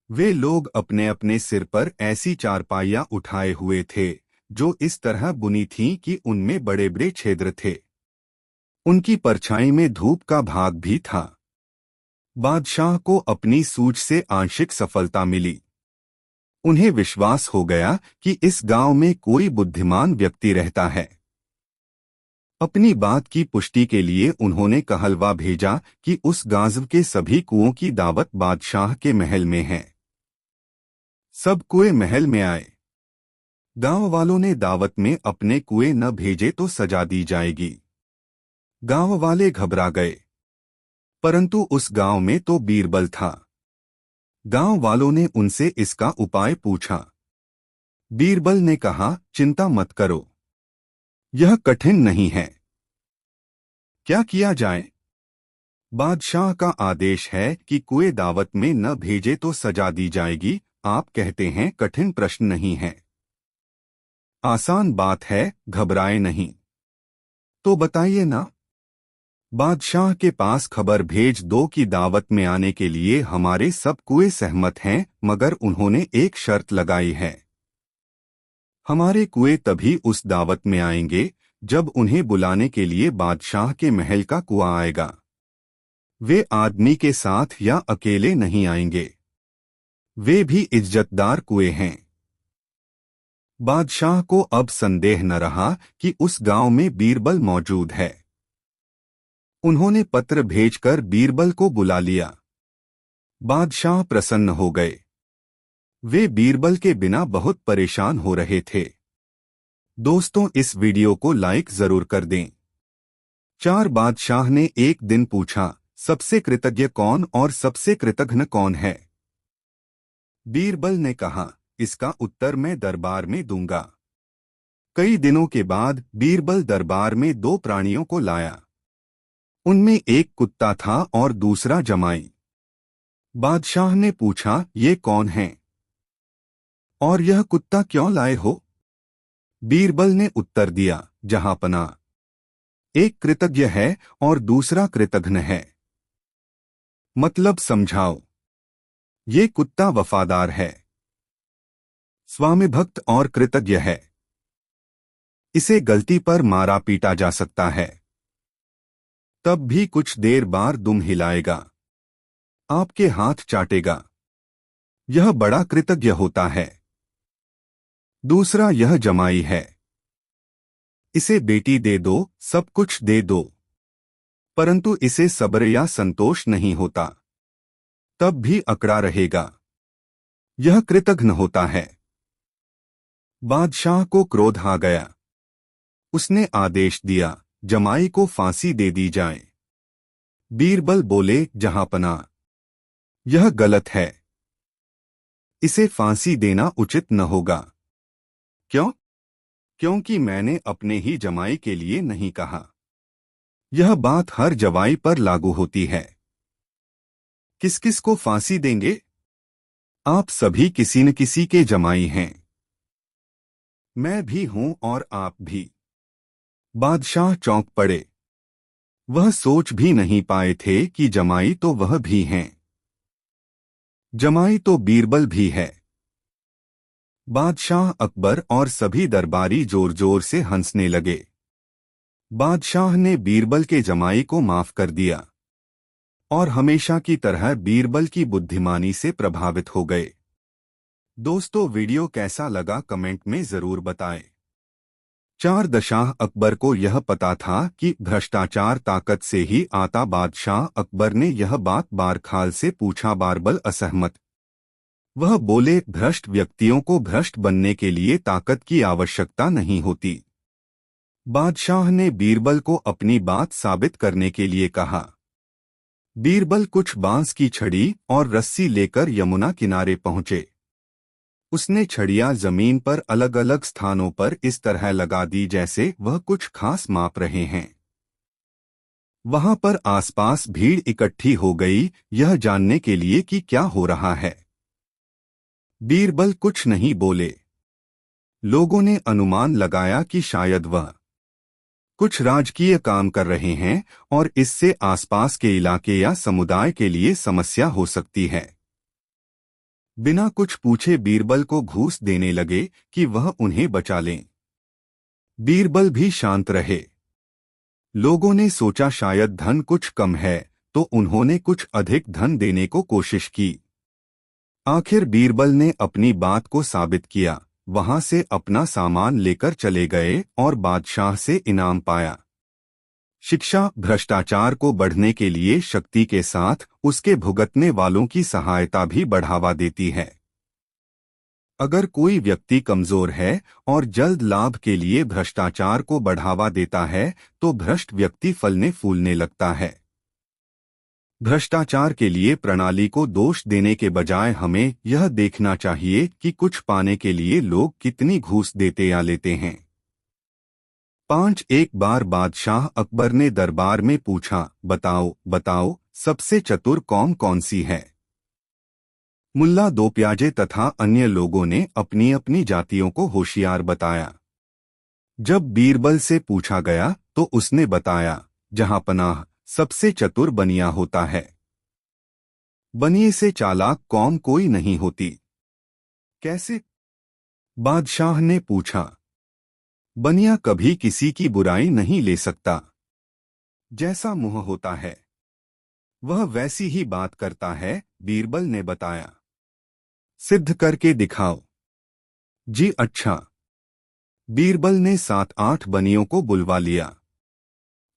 वे लोग अपने अपने सिर पर ऐसी चारपाइयां उठाए हुए थे जो इस तरह बुनी थीं कि उनमें बड़े बड़े छिद्र थे। उनकी परछाई में धूप का भाग भी था। बादशाह को अपनी सूझ से आंशिक सफलता मिली। उन्हें विश्वास हो गया कि इस गांव में कोई बुद्धिमान व्यक्ति रहता है। अपनी बात की पुष्टि के लिए उन्होंने कहलवा भेजा कि उस गांव के सभी कुओं की दावत बादशाह के महल में है। सब कुएं महल में आए। गांव वालों ने दावत में अपने कुएं न भेजे तो सजा दी जाएगी। गांव वाले घबरा गए, परंतु उस गांव में तो बीरबल था। गांव वालों ने उनसे इसका उपाय पूछा। बीरबल ने कहा, चिंता मत करो, यह कठिन नहीं है। क्या किया जाए? बादशाह का आदेश है कि कुएं दावत में न भेजे तो सजा दी जाएगी। आप कहते हैं कठिन प्रश्न नहीं है। आसान बात है, घबराए नहीं। तो बताइए ना। बादशाह के पास खबर भेज दो कि दावत में आने के लिए हमारे सब कुएं सहमत हैं, मगर उन्होंने एक शर्त लगाई है। हमारे कुएं तभी उस दावत में आएंगे जब उन्हें बुलाने के लिए बादशाह के महल का कुआं आएगा। वे आदमी के साथ या अकेले नहीं आएंगे। वे भी इज्जतदार कुएं हैं। बादशाह को अब संदेह न रहा कि उस गांव में बीरबल मौजूद है। उन्होंने पत्र भेजकर बीरबल को बुला लिया। बादशाह प्रसन्न हो गए। वे बीरबल के बिना बहुत परेशान हो रहे थे। दोस्तों, इस वीडियो को लाइक जरूर कर दें। 4 बादशाह ने एक दिन पूछा, सबसे कृतज्ञ कौन और सबसे कृतघ्न कौन है? बीरबल ने कहा, इसका उत्तर मैं दरबार में दूंगा। कई दिनों के बाद बीरबल दरबार में 2 प्राणियों को लाया। उनमें एक कुत्ता था और दूसरा जमाई। बादशाह ने पूछा, ये कौन हैं? और यह कुत्ता क्यों लाए हो? बीरबल ने उत्तर दिया, जहांपना, एक कृतज्ञ है और दूसरा कृतघ्न है। मतलब समझाओ। ये कुत्ता वफादार है, स्वामिभक्त और कृतज्ञ है। इसे गलती पर मारा पीटा जा सकता है, तब भी कुछ देर बाद दुम हिलाएगा, आपके हाथ चाटेगा। यह बड़ा कृतज्ञ होता है। दूसरा यह जमाई है। इसे बेटी दे दो, सब कुछ दे दो, परंतु इसे सब्र या संतोष नहीं होता, तब भी अकड़ा रहेगा। यह कृतघ्न होता है। बादशाह को क्रोध आ गया। उसने आदेश दिया, जमाई को फांसी दे दी जाए। बीरबल बोले, जहांपना, यह गलत है। इसे फांसी देना उचित न होगा। क्यों? क्योंकि मैंने अपने ही जमाई के लिए नहीं कहा। यह बात हर जवाई पर लागू होती है। किस किस को फांसी देंगे? आप सभी किसी न किसी के जमाई हैं। मैं भी हूं और आप भी। बादशाह चौंक पड़े। वह सोच भी नहीं पाए थे कि जमाई तो वह भी हैं। जमाई तो बीरबल भी है। बादशाह अकबर और सभी दरबारी जोर जोर से हंसने लगे। बादशाह ने बीरबल के जमाई को माफ कर दिया और हमेशा की तरह बीरबल की बुद्धिमानी से प्रभावित हो गए। दोस्तों, वीडियो कैसा लगा कमेंट में जरूर बताएं। शाह अकबर को यह पता था कि भ्रष्टाचार ताकत से ही आता। बादशाह अकबर ने यह बात बारखाल से पूछा। बीरबल असहमत। वह बोले, भ्रष्ट व्यक्तियों को भ्रष्ट बनने के लिए ताकत की आवश्यकता नहीं होती। बादशाह ने बीरबल को अपनी बात साबित करने के लिए कहा। बीरबल कुछ बांस की छड़ी और रस्सी लेकर यमुना किनारे पहुंचे। उसने छड़ियां जमीन पर अलग अलग स्थानों पर इस तरह लगा दी जैसे वह कुछ खास माप रहे हैं। वहां पर आसपास भीड़ इकट्ठी हो गई, यह जानने के लिए कि क्या हो रहा है। बीरबल कुछ नहीं बोले। लोगों ने अनुमान लगाया कि शायद वह कुछ राजकीय काम कर रहे हैं और इससे आसपास के इलाके या समुदाय के लिए समस्या हो सकती है। बिना कुछ पूछे बीरबल को घूस देने लगे कि वह उन्हें बचा लें। बीरबल भी शांत रहे। लोगों ने सोचा शायद धन कुछ कम है, तो उन्होंने कुछ अधिक धन देने को कोशिश की। आखिर बीरबल ने अपनी बात को साबित किया। वहां से अपना सामान लेकर चले गए और बादशाह से इनाम पाया। शिक्षा भ्रष्टाचार को बढ़ने के लिए शक्ति के साथ उसके भुगतने वालों की सहायता भी बढ़ावा देती है। अगर कोई व्यक्ति कमजोर है और जल्द लाभ के लिए भ्रष्टाचार को बढ़ावा देता है, तो भ्रष्ट व्यक्ति फलने फूलने लगता है। भ्रष्टाचार के लिए प्रणाली को दोष देने के बजाय हमें यह देखना चाहिए कि कुछ पाने के लिए लोग कितनी घूस देते या लेते हैं। एक बार बादशाह अकबर ने दरबार में पूछा, बताओ बताओ, सबसे चतुर कौन कौन सी है। मुल्ला दो प्याजे तथा अन्य लोगों ने अपनी अपनी जातियों को होशियार बताया। जब बीरबल से पूछा गया तो उसने बताया, जहांपनाह, सबसे चतुर बनिया होता है। बनिए से चालाक कौम कोई नहीं होती। कैसे? बादशाह ने पूछा। बनिया कभी किसी की बुराई नहीं ले सकता। जैसा मुंह होता है वह वैसी ही बात करता है, बीरबल ने बताया। सिद्ध करके दिखाओ। जी अच्छा। बीरबल ने 7-8 बनियों को बुलवा लिया।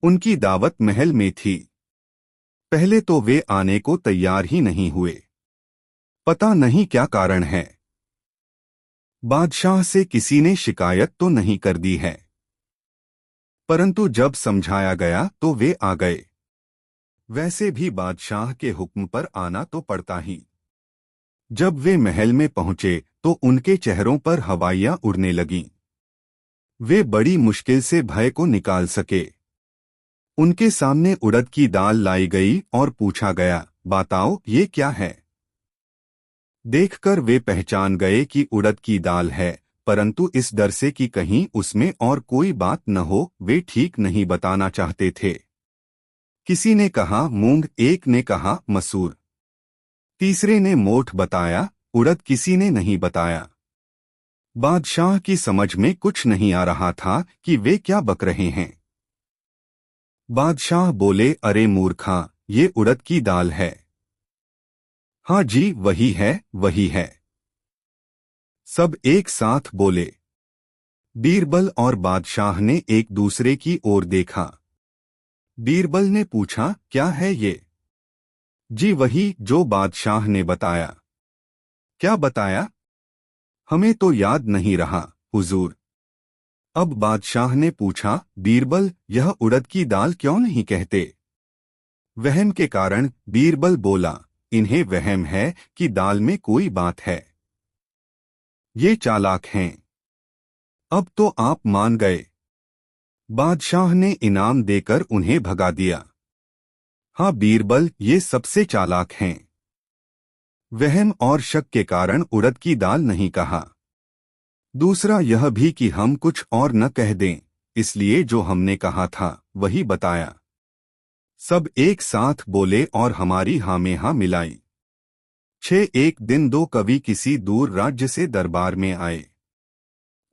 उनकी दावत महल में थी। पहले तो वे आने को तैयार ही नहीं हुए। पता नहीं क्या कारण है। बादशाह से किसी ने शिकायत तो नहीं कर दी है, परंतु जब समझाया गया तो वे आ गए। वैसे भी बादशाह के हुक्म पर आना तो पड़ता ही। जब वे महल में पहुंचे तो उनके चेहरों पर हवाइयां उड़ने लगीं। वे बड़ी मुश्किल से भय को निकाल सके। उनके सामने उड़द की दाल लाई गई और पूछा गया, बताओ ये क्या है। देखकर वे पहचान गए कि उड़द की दाल है, परंतु इस डर से कि कहीं उसमें और कोई बात न हो, वे ठीक नहीं बताना चाहते थे। किसी ने कहा मूंग, एक ने कहा मसूर, तीसरे ने मोठ बताया, उड़द किसी ने नहीं बताया। बादशाह की समझ में कुछ नहीं आ रहा था कि वे क्या बक रहे हैं। बादशाह बोले, अरे मूर्खा, ये उड़द की दाल है। हाँ जी, वही है, वही है। सब एक साथ बोले। बीरबल और बादशाह ने एक दूसरे की ओर देखा। बीरबल ने पूछा, क्या है ये। जी वही जो बादशाह ने बताया। क्या बताया? हमें तो याद नहीं रहा, हुजूर। अब बादशाह ने पूछा, बीरबल, यह उड़द की दाल क्यों नहीं कहते। वहम के कारण बीरबल बोला, इन्हें वहम है कि दाल में कोई बात है। ये चालाक हैं। अब तो आप मान गए। बादशाह ने इनाम देकर उन्हें भगा दिया। हाँ बीरबल, ये सबसे चालाक हैं। वहम और शक के कारण उड़द की दाल नहीं कहा। दूसरा यह भी कि हम कुछ और न कह दें, इसलिए जो हमने कहा था वही बताया। सब एक साथ बोले और हमारी हाँ में हाँ मिलाई। एक दिन दो कवि किसी दूर राज्य से दरबार में आए।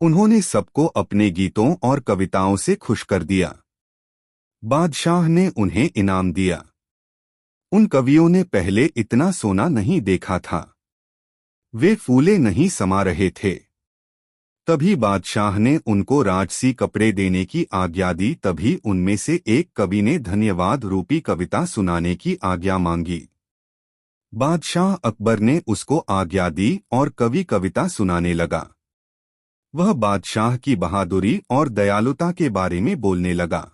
उन्होंने सबको अपने गीतों और कविताओं से खुश कर दिया। बादशाह ने उन्हें इनाम दिया। उन कवियों ने पहले इतना सोना नहीं देखा था। वे फूले नहीं समा रहे थे। तभी बादशाह ने उनको राजसी कपड़े देने की आज्ञा दी। तभी उनमें से एक कवि ने धन्यवाद रूपी कविता सुनाने की आज्ञा मांगी। बादशाह अकबर ने उसको आज्ञा दी और कवि कविता सुनाने लगा। वह बादशाह की बहादुरी और दयालुता के बारे में बोलने लगा।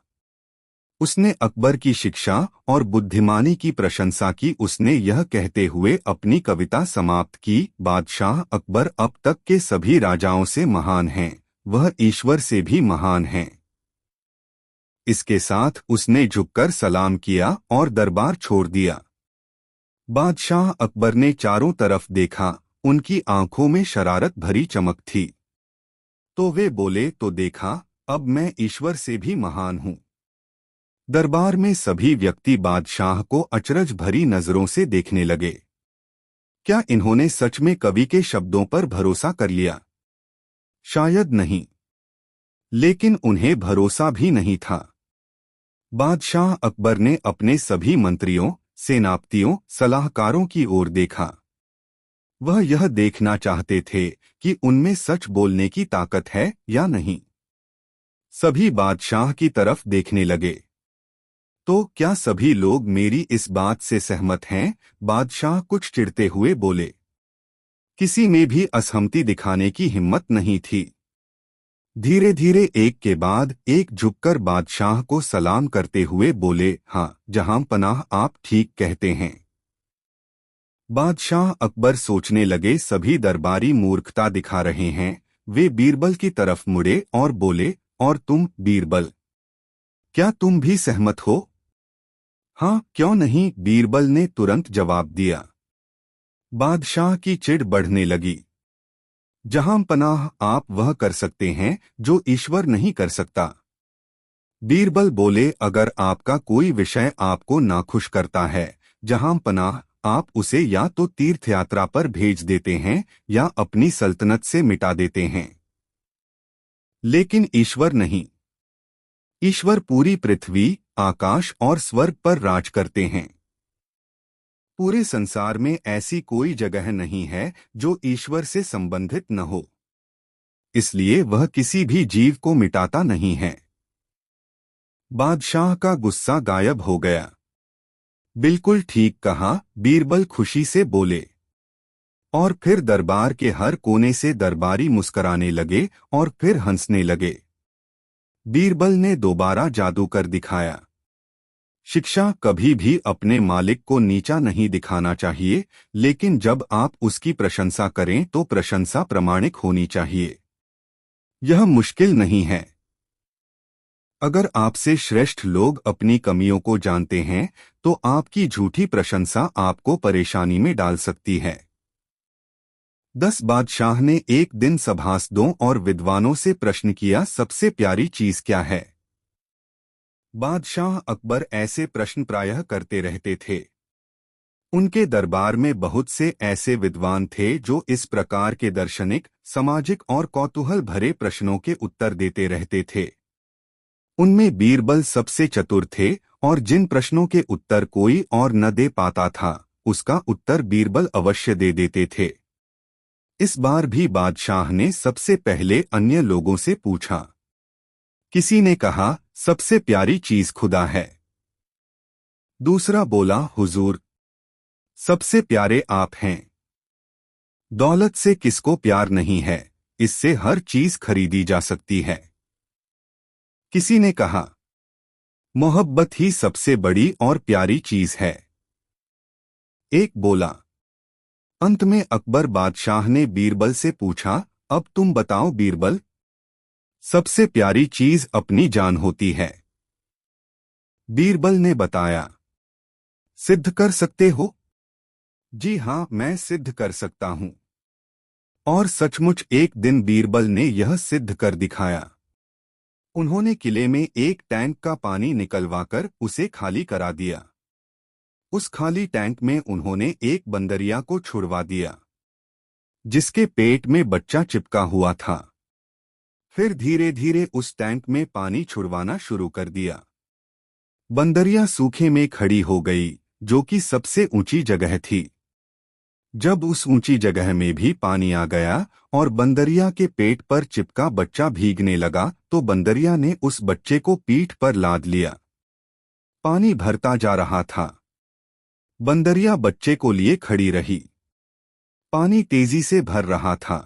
उसने अकबर की शिक्षा और बुद्धिमानी की प्रशंसा की। उसने यह कहते हुए अपनी कविता समाप्त की, बादशाह अकबर अब तक के सभी राजाओं से महान हैं, वह ईश्वर से भी महान हैं। इसके साथ उसने झुककर सलाम किया और दरबार छोड़ दिया। बादशाह अकबर ने चारों तरफ देखा, उनकी आंखों में शरारत भरी चमक थी। तो वे बोले, तो देखा, अब मैं ईश्वर से भी महान हूँ। दरबार में सभी व्यक्ति बादशाह को अचरज भरी नजरों से देखने लगे। क्या इन्होंने सच में कवि के शब्दों पर भरोसा कर लिया? शायद नहीं, लेकिन उन्हें भरोसा भी नहीं था। बादशाह अकबर ने अपने सभी मंत्रियों, सेनापतियों, सलाहकारों की ओर देखा। वह यह देखना चाहते थे कि उनमें सच बोलने की ताकत है या नहीं। सभी बादशाह की तरफ देखने लगे। तो क्या सभी लोग मेरी इस बात से सहमत हैं? बादशाह कुछ चिढ़ते हुए बोले। किसी में भी असहमति दिखाने की हिम्मत नहीं थी। धीरे धीरे एक के बाद एक झुककर बादशाह को सलाम करते हुए बोले, हाँ जहां पनाह, आप ठीक कहते हैं। बादशाह अकबर सोचने लगे, सभी दरबारी मूर्खता दिखा रहे हैं। वे बीरबल की तरफ मुड़े और बोले, और तुम बीरबल, क्या तुम भी सहमत हो? हाँ, क्यों नहीं, बीरबल ने तुरंत जवाब दिया। बादशाह की चिढ़ बढ़ने लगी। जहां पनाह, आप वह कर सकते हैं जो ईश्वर नहीं कर सकता। बीरबल बोले, अगर आपका कोई विषय आपको नाखुश करता है, जहां पनाह, आप उसे या तो तीर्थयात्रा पर भेज देते हैं या अपनी सल्तनत से मिटा देते हैं। लेकिन ईश्वर नहीं। ईश्वर पूरी पृथ्वी, आकाश और स्वर्ग पर राज करते हैं। पूरे संसार में ऐसी कोई जगह नहीं है जो ईश्वर से संबंधित न हो। इसलिए वह किसी भी जीव को मिटाता नहीं है। बादशाह का गुस्सा गायब हो गया। बिल्कुल ठीक कहा, बीरबल खुशी से बोले। और फिर दरबार के हर कोने से दरबारी मुस्कराने लगे और फिर हंसने लगे। बीरबल ने दोबारा जादू कर दिखाया। शिक्षा कभी भी अपने मालिक को नीचा नहीं दिखाना चाहिए, लेकिन जब आप उसकी प्रशंसा करें तो प्रशंसा प्रामाणिक होनी चाहिए। यह मुश्किल नहीं है। अगर आपसे श्रेष्ठ लोग अपनी कमियों को जानते हैं तो आपकी झूठी प्रशंसा आपको परेशानी में डाल सकती है। 10 बादशाह ने एक दिन सभासदों और विद्वानों से प्रश्न किया, सबसे प्यारी चीज क्या है? बादशाह अकबर ऐसे प्रश्न प्रायः करते रहते थे। उनके दरबार में बहुत से ऐसे विद्वान थे जो इस प्रकार के दार्शनिक, सामाजिक और कौतूहल भरे प्रश्नों के उत्तर देते रहते थे। उनमें बीरबल सबसे चतुर थे और जिन प्रश्नों के उत्तर कोई और न दे पाता था, उसका उत्तर बीरबल अवश्य दे देते थे। इस बार भी बादशाह ने सबसे पहले अन्य लोगों से पूछा। किसी ने कहा, सबसे प्यारी चीज खुदा है। दूसरा बोला, हुजूर, सबसे प्यारे आप हैं। दौलत से किसको प्यार नहीं है, इससे हर चीज खरीदी जा सकती है। किसी ने कहा, मोहब्बत ही सबसे बड़ी और प्यारी चीज है। एक बोला। अंत में अकबर बादशाह ने बीरबल से पूछा, अब तुम बताओ बीरबल, सबसे प्यारी चीज अपनी जान होती है। बीरबल ने बताया। सिद्ध कर सकते हो? जी हाँ, मैं सिद्ध कर सकता हूँ। और सचमुच एक दिन बीरबल ने यह सिद्ध कर दिखाया। उन्होंने किले में एक टैंक का पानी निकलवाकर उसे खाली करा दिया। उस खाली टैंक में उन्होंने एक बंदरिया को छुड़वा दिया जिसके पेट में बच्चा चिपका हुआ था। फिर धीरे धीरे उस टैंक में पानी छुड़वाना शुरू कर दिया। बंदरिया सूखे में खड़ी हो गई, जो कि सबसे ऊंची जगह थी। जब उस ऊंची जगह में भी पानी आ गया और बंदरिया के पेट पर चिपका बच्चा भीगने लगा, तो बंदरिया ने उस बच्चे को पीठ पर लाद लिया। पानी भरता जा रहा था। बंदरिया बच्चे को लिए खड़ी रही। पानी तेजी से भर रहा था।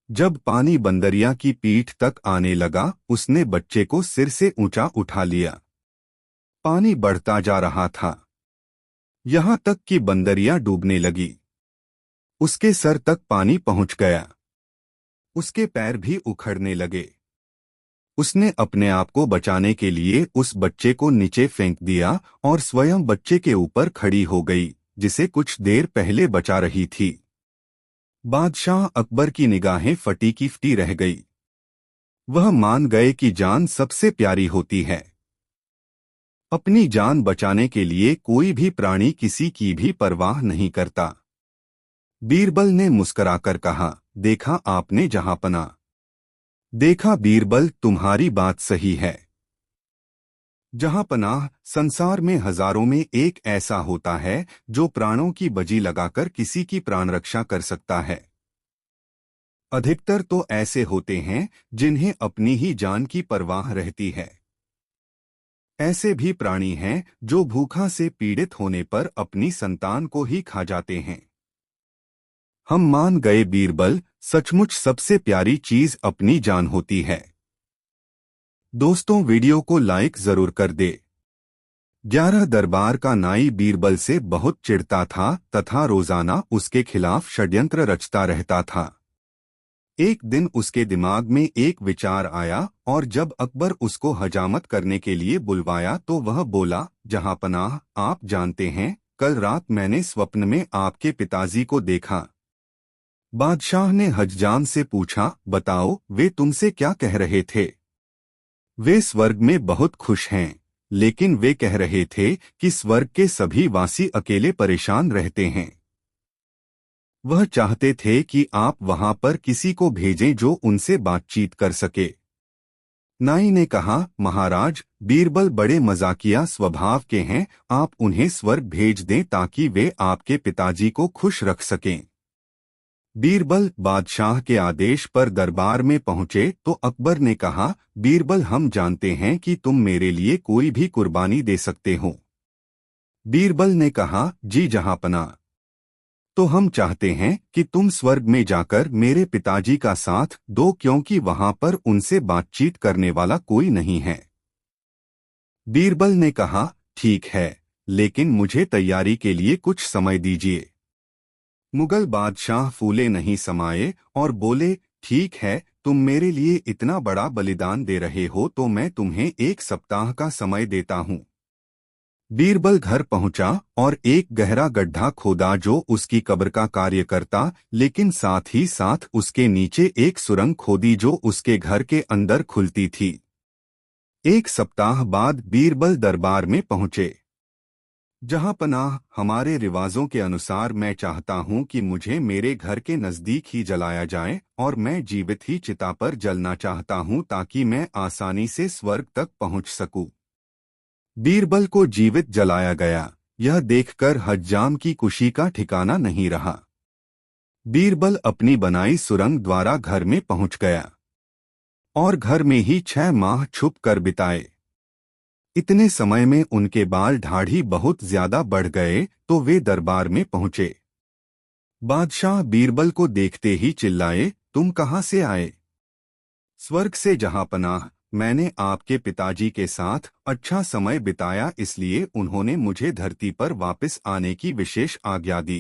जब पानी बंदरिया की पीठ तक आने लगा, उसने बच्चे को सिर से ऊंचा उठा लिया। पानी बढ़ता जा रहा था, यहां तक कि बंदरिया डूबने लगी। उसके सर तक पानी पहुंच गया। उसके पैर भी उखड़ने लगे। उसने अपने आप को बचाने के लिए उस बच्चे को नीचे फेंक दिया और स्वयं बच्चे के ऊपर खड़ी हो गई, जिसे कुछ देर पहले बचा रही थी। बादशाह अकबर की निगाहें फटी की फटी रह गई। वह मान गए कि जान सबसे प्यारी होती है। अपनी जान बचाने के लिए कोई भी प्राणी किसी की भी परवाह नहीं करता। बीरबल ने मुस्कुराकर कहा, देखा आपने जहांपना। देखा बीरबल, तुम्हारी बात सही है। जहांपनाह, संसार में हजारों में एक ऐसा होता है जो प्राणों की बजी लगाकर किसी की प्राण रक्षा कर सकता है। अधिकतर तो ऐसे होते हैं जिन्हें अपनी ही जान की परवाह रहती है। ऐसे भी प्राणी हैं जो भूखा से पीड़ित होने पर अपनी संतान को ही खा जाते हैं। हम मान गए बीरबल, सचमुच सबसे प्यारी चीज अपनी जान होती है। दोस्तों, वीडियो को लाइक जरूर कर दे। 11 दरबार का नाई बीरबल से बहुत चिढ़ता था तथा रोजाना उसके खिलाफ षड्यंत्र रचता रहता था। एक दिन उसके दिमाग में एक विचार आया और जब अकबर उसको हजामत करने के लिए बुलवाया तो वह बोला, जहांपनाह, आप जानते हैं, कल रात मैंने स्वप्न में आपके पिताजी को देखा। बादशाह ने हज्जाम से पूछा, बताओ, वे तुमसे क्या कह रहे थे? वे स्वर्ग में बहुत खुश हैं, लेकिन वे कह रहे थे कि स्वर्ग के सभी वासी अकेले परेशान रहते हैं। वह चाहते थे कि आप वहां पर किसी को भेजें जो उनसे बातचीत कर सके। नाई ने कहा, महाराज, बीरबल बड़े मजाकिया स्वभाव के हैं, आप उन्हें स्वर्ग भेज दें ताकि वे आपके पिताजी को खुश रख सकें। बीरबल बादशाह के आदेश पर दरबार में पहुंचे तो अकबर ने कहा, बीरबल, हम जानते हैं कि तुम मेरे लिए कोई भी कुर्बानी दे सकते हो। बीरबल ने कहा, जी जहांपना। तो हम चाहते हैं कि तुम स्वर्ग में जाकर मेरे पिताजी का साथ दो, क्योंकि वहां पर उनसे बातचीत करने वाला कोई नहीं है। बीरबल ने कहा, ठीक है, लेकिन मुझे तैयारी के लिए कुछ समय दीजिए। मुगल बादशाह फूले नहीं समाये और बोले, ठीक है, तुम मेरे लिए इतना बड़ा बलिदान दे रहे हो तो मैं तुम्हें 1 सप्ताह का समय देता हूँ। बीरबल घर पहुंचा और एक गहरा गड्ढा खोदा जो उसकी कब्र का कार्य करता, लेकिन साथ ही साथ उसके नीचे एक सुरंग खोदी जो उसके घर के अंदर खुलती थी। 1 सप्ताह बाद बीरबल दरबार में पहुंचे। जहांपनाह, हमारे रिवाजों के अनुसार मैं चाहता हूं कि मुझे मेरे घर के नजदीक ही जलाया जाए और मैं जीवित ही चिता पर जलना चाहता हूं ताकि मैं आसानी से स्वर्ग तक पहुंच सकूं। बीरबल को जीवित जलाया गया। यह देखकर हज्जाम की खुशी का ठिकाना नहीं रहा। बीरबल अपनी बनाई सुरंग द्वारा घर में पहुंच गया और घर में ही 6 माह छुप कर बिताए। इतने समय में उनके बाल दाढ़ी बहुत ज्यादा बढ़ गए तो वे दरबार में पहुंचे। बादशाह बीरबल को देखते ही चिल्लाए, तुम कहां से आए? स्वर्ग से जहांपनाह, मैंने आपके पिताजी के साथ अच्छा समय बिताया, इसलिए उन्होंने मुझे धरती पर वापस आने की विशेष आज्ञा दी।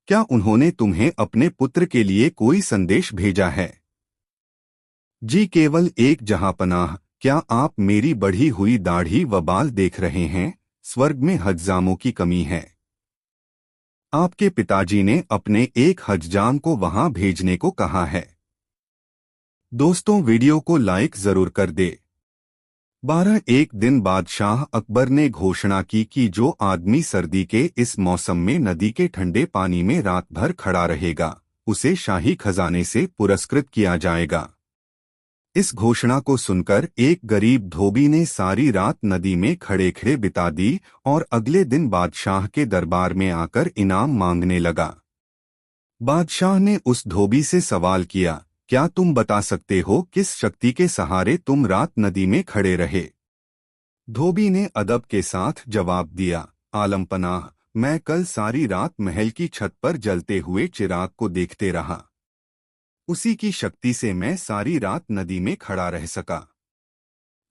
क्या उन्होंने तुम्हें अपने पुत्र के लिए कोई संदेश भेजा है? जी, केवल एक जहांपनाह। क्या आप मेरी बढ़ी हुई दाढ़ी व बाल देख रहे हैं? स्वर्ग में हज्जामों की कमी है। आपके पिताजी ने अपने एक हजजाम को वहां भेजने को कहा है। दोस्तों, वीडियो को लाइक जरूर कर दे। 1 दिन बादशाह अकबर ने घोषणा की कि जो आदमी सर्दी के इस मौसम में नदी के ठंडे पानी में रात भर खड़ा रहेगा, उसे शाही खजाने से पुरस्कृत किया जाएगा। इस घोषणा को सुनकर एक गरीब धोबी ने सारी रात नदी में खड़े खड़े बिता दी और अगले दिन बादशाह के दरबार में आकर इनाम मांगने लगा। बादशाह ने उस धोबी से सवाल किया, क्या तुम बता सकते हो किस शक्ति के सहारे तुम रात नदी में खड़े रहे? धोबी ने अदब के साथ जवाब दिया, आलमपनाह, मैं कल सारी रात महल की छत पर जलते हुए चिराग को देखते रहा। उसी की शक्ति से मैं सारी रात नदी में खड़ा रह सका।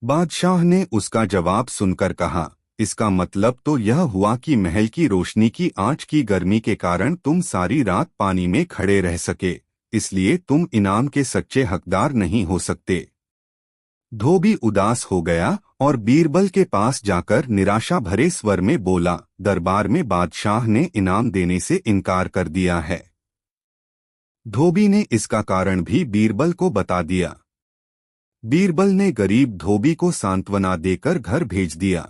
बादशाह ने उसका जवाब सुनकर कहा, इसका मतलब तो यह हुआ कि महल की रोशनी की आंच की गर्मी के कारण तुम सारी रात पानी में खड़े रह सके, इसलिए तुम इनाम के सच्चे हकदार नहीं हो सकते। धोबी उदास हो गया और बीरबल के पास जाकर निराशा भरे स्वर में बोला, दरबार में बादशाह ने इनाम देने से इनकार कर दिया है। धोबी ने इसका कारण भी बीरबल को बता दिया। बीरबल ने गरीब धोबी को सांत्वना देकर घर भेज दिया।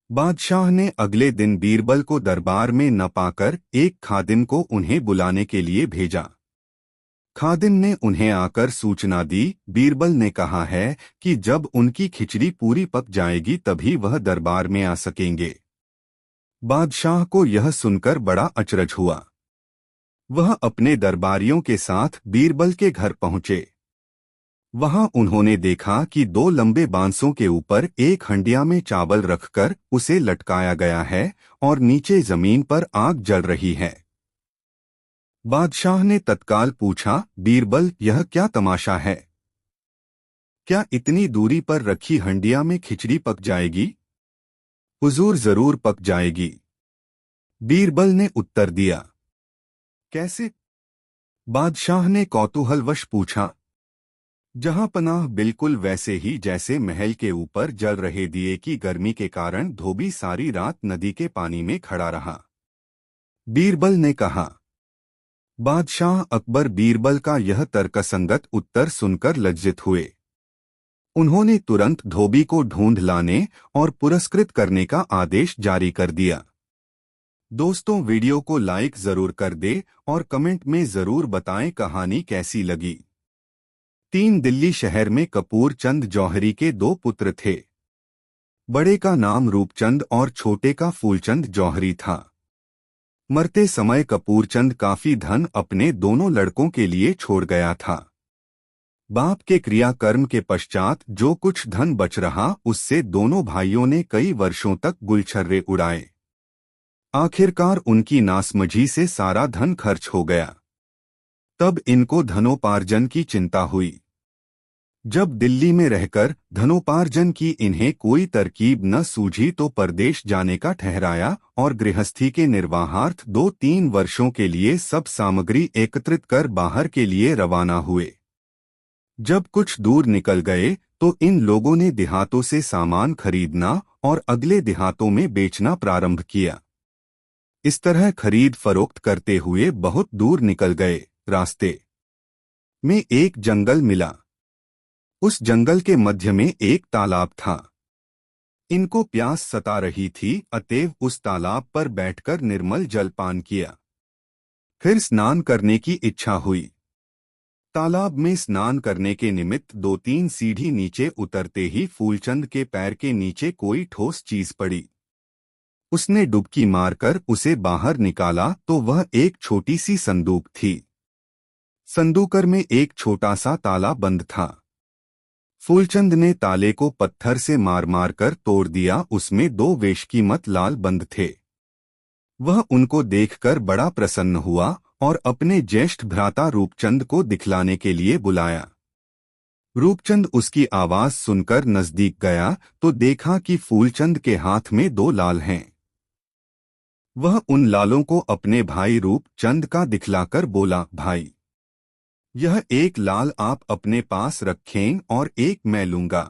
बादशाह ने अगले दिन बीरबल को दरबार में न पाकर एक खादिम को उन्हें बुलाने के लिए भेजा। खादिम ने उन्हें आकर सूचना दी, बीरबल ने कहा है कि जब उनकी खिचड़ी पूरी पक जाएगी तभी वह दरबार में आ सकेंगे। बादशाह को यह सुनकर बड़ा अचरज हुआ। वह अपने दरबारियों के साथ बीरबल के घर पहुंचे। वहां उन्होंने देखा कि 2 लंबे बांसों के ऊपर एक हंडिया में चावल रखकर उसे लटकाया गया है और नीचे जमीन पर आग जल रही है। बादशाह ने तत्काल पूछा, बीरबल, यह क्या तमाशा है? क्या इतनी दूरी पर रखी हंडिया में खिचड़ी पक जाएगी? हुजूर, जरूर पक जाएगी, बीरबल ने उत्तर दिया। कैसे? बादशाह ने कौतूहलवश पूछा। जहां पनाह, बिल्कुल वैसे ही जैसे महल के ऊपर जल रहे दिए की गर्मी के कारण धोबी सारी रात नदी के पानी में खड़ा रहा, बीरबल ने कहा। बादशाह अकबर बीरबल का यह तर्कसंगत उत्तर सुनकर लज्जित हुए। उन्होंने तुरंत धोबी को ढूंढ लाने और पुरस्कृत करने का आदेश जारी कर दिया। दोस्तों, वीडियो को लाइक जरूर कर दे और कमेंट में जरूर बताएं कहानी कैसी लगी। 3 दिल्ली शहर में कपूर चंद जौहरी के 2 पुत्र थे। बड़े का नाम रूपचंद और छोटे का फूलचंद जौहरी था। मरते समय कपूरचंद काफी धन अपने दोनों लड़कों के लिए छोड़ गया था। बाप के क्रियाकर्म के पश्चात जो कुछ धन बच रहा उससे दोनों भाइयों ने कई वर्षों तक गुलछर्रे उड़ाए। आखिरकार उनकी नासमझी से सारा धन खर्च हो गया। तब इनको धनोपार्जन की चिंता हुई। जब दिल्ली में रहकर धनोपार्जन की इन्हें कोई तरकीब न सूझी तो परदेश जाने का ठहराया और गृहस्थी के निर्वाहार्थ 2-3 वर्षों के लिए सब सामग्री एकत्रित कर बाहर के लिए रवाना हुए। जब कुछ दूर निकल गए तो इन लोगों ने देहातों से सामान खरीदना और अगले देहातों में बेचना प्रारंभ किया। इस तरह खरीद फरोख्त करते हुए बहुत दूर निकल गए। रास्ते में एक जंगल मिला। उस जंगल के मध्य में एक तालाब था। इनको प्यास सता रही थी, अतएव उस तालाब पर बैठकर निर्मल जल पान किया। फिर स्नान करने की इच्छा हुई। तालाब में स्नान करने के निमित्त 2-3 सीढ़ी नीचे उतरते ही फूलचंद के पैर के नीचे कोई ठोस चीज पड़ी। उसने डुबकी मारकर उसे बाहर निकाला तो वह एक छोटी सी संदूक थी। संदूकर में एक छोटा सा ताला बंद था। फूलचंद ने ताले को पत्थर से मार मार कर तोड़ दिया। उसमें 2 वेशकीमत लाल बंद थे। वह उनको देखकर बड़ा प्रसन्न हुआ और अपने ज्येष्ठ भ्राता रूपचंद को दिखलाने के लिए बुलाया। रूपचंद उसकी आवाज सुनकर नजदीक गया तो देखा कि फूलचंद के हाथ में 2 लाल हैं। वह उन लालों को अपने भाई रूपचंद का दिखलाकर बोला, भाई, यह एक लाल आप अपने पास रखें और एक मैं लूंगा।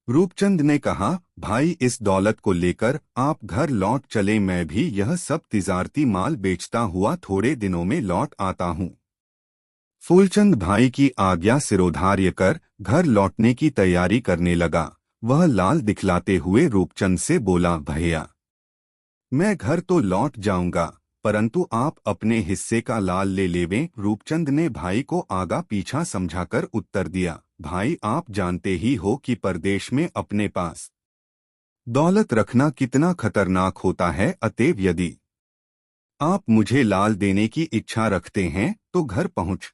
रूपचंद ने कहा, भाई इस दौलत को लेकर आप घर लौट चले, मैं भी यह सब तिजारती माल बेचता हुआ थोड़े दिनों में लौट आता हूँ। फूलचंद भाई की आज्ञा सिरोधार्य कर घर लौटने की तैयारी करने लगा। वह लाल दिखलाते हुए रूपचंद से बोला, भैया मैं घर तो लौट जाऊंगा, परंतु आप अपने हिस्से का लाल ले लेवें। रूपचंद ने भाई को आगा पीछा समझाकर उत्तर दिया, भाई आप जानते ही हो कि परदेश में अपने पास दौलत रखना कितना खतरनाक होता है, अतएव यदि आप मुझे लाल देने की इच्छा रखते हैं तो घर पहुंच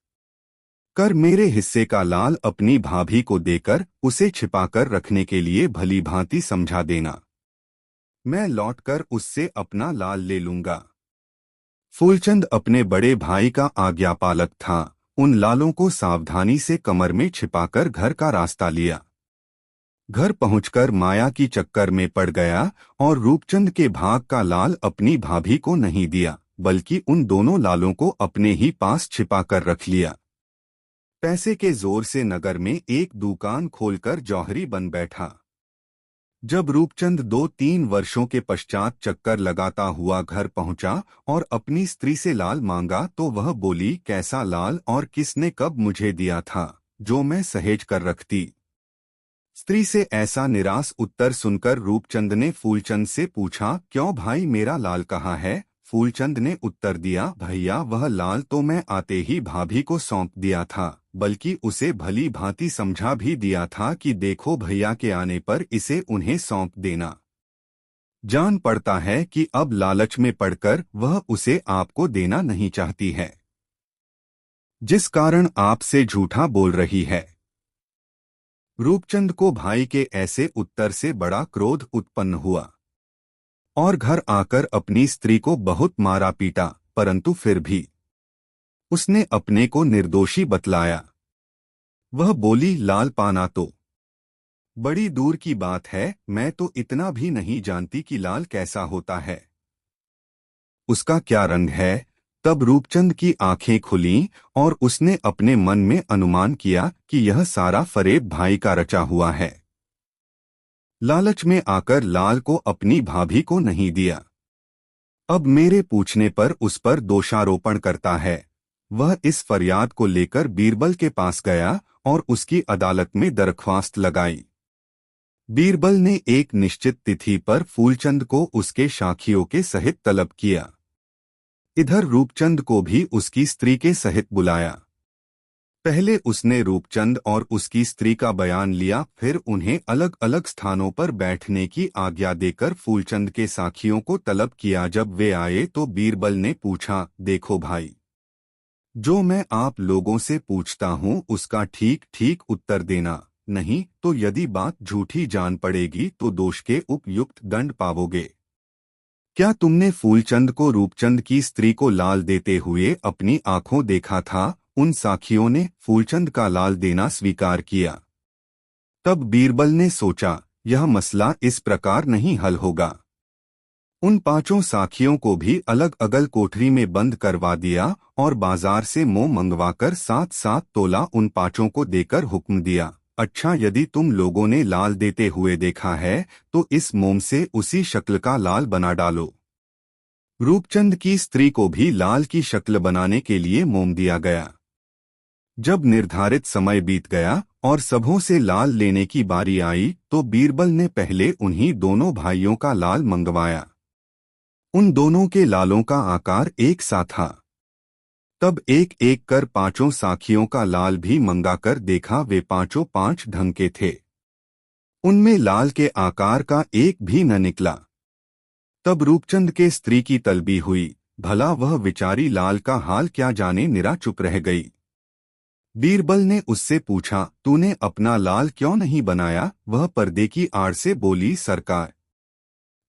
कर मेरे हिस्से का लाल अपनी भाभी को देकर उसे छिपाकर रखने के लिए भली भांति समझा देना। मैं लौटकर उससे अपना लाल ले लूंगा। फूलचंद अपने बड़े भाई का आज्ञापालक था। उन लालों को सावधानी से कमर में छिपाकर घर का रास्ता लिया। घर पहुंचकर माया की चक्कर में पड़ गया और रूपचंद के भाग का लाल अपनी भाभी को नहीं दिया, बल्कि उन दोनों लालों को अपने ही पास छिपाकर रख लिया। पैसे के जोर से नगर में एक दुकान खोलकर जौहरी बन बैठा। जब रूपचंद 2-3 वर्षों के पश्चात चक्कर लगाता हुआ घर पहुंचा और अपनी स्त्री से लाल मांगा तो वह बोली, कैसा लाल और किसने कब मुझे दिया था जो मैं सहेज कर रखती। स्त्री से ऐसा निराश उत्तर सुनकर रूपचंद ने फूलचंद से पूछा, क्यों भाई मेरा लाल कहाँ है? फूलचंद ने उत्तर दिया, भैया वह लाल तो मैं आते ही भाभी को सौंप दिया था, बल्कि उसे भली भांति समझा भी दिया था कि देखो भैया के आने पर इसे उन्हें सौंप देना। जान पड़ता है कि अब लालच में पड़कर वह उसे आपको देना नहीं चाहती है, जिस कारण आपसे झूठा बोल रही है। रूपचंद को भाई के ऐसे उत्तर से बड़ा क्रोध उत्पन्न हुआ और घर आकर अपनी स्त्री को बहुत मारा पीटा, परंतु फिर भी उसने अपने को निर्दोषी बतलाया। वह बोली, लाल पाना तो बड़ी दूर की बात है, मैं तो इतना भी नहीं जानती कि लाल कैसा होता है, उसका क्या रंग है। तब रूपचंद की आंखें खुलीं और उसने अपने मन में अनुमान किया कि यह सारा फरेब भाई का रचा हुआ है। लालच में आकर लाल को अपनी भाभी को नहीं दिया, अब मेरे पूछने पर उस पर दोषारोपण करता है। वह इस फरियाद को लेकर बीरबल के पास गया और उसकी अदालत में दरख्वास्त लगाई। बीरबल ने एक निश्चित तिथि पर फूलचंद को उसके साखियों के सहित तलब किया। इधर रूपचंद को भी उसकी स्त्री के सहित बुलाया। पहले उसने रूपचंद और उसकी स्त्री का बयान लिया, फिर उन्हें अलग अलग स्थानों पर बैठने की आज्ञा देकर फूलचंद के साखियों को तलब किया। जब वे आए तो बीरबल ने पूछा, देखो भाई, जो मैं आप लोगों से पूछता हूँ उसका ठीक ठीक उत्तर देना, नहीं तो यदि बात झूठी जान पड़ेगी तो दोष के उपयुक्त दंड पाओगे। क्या तुमने फूलचंद को रूपचंद की स्त्री को लाल देते हुए अपनी आंखों देखा था? उन साखियों ने फूलचंद का लाल देना स्वीकार किया। तब बीरबल ने सोचा, यह मसला इस प्रकार नहीं हल होगा। उन 5 साखियों को भी अलग अलग कोठरी में बंद करवा दिया और बाजार से मोम मंगवाकर 7-7 तोला उन 5 को देकर हुक्म दिया, अच्छा यदि तुम लोगों ने लाल देते हुए देखा है तो इस मोम से उसी शक्ल का लाल बना डालो। रूपचंद की स्त्री को भी लाल की शक्ल बनाने के लिए मोम दिया गया। जब निर्धारित समय बीत गया और सबों से लाल लेने की बारी आई तो बीरबल ने पहले उन्हीं दोनों भाइयों का लाल मंगवाया। उन दोनों के लालों का आकार एक सा था। तब एक एक कर 5 साखियों का लाल भी मंगाकर देखा, वे 5 ढंग के थे, उनमें लाल के आकार का एक भी न निकला। तब रूपचंद के स्त्री की तलबी हुई, भला वह विचारी लाल का हाल क्या जाने, निरा चुप रह गई। बीरबल ने उससे पूछा, तूने अपना लाल क्यों नहीं बनाया? वह पर्दे की आड़ से बोली, सरकार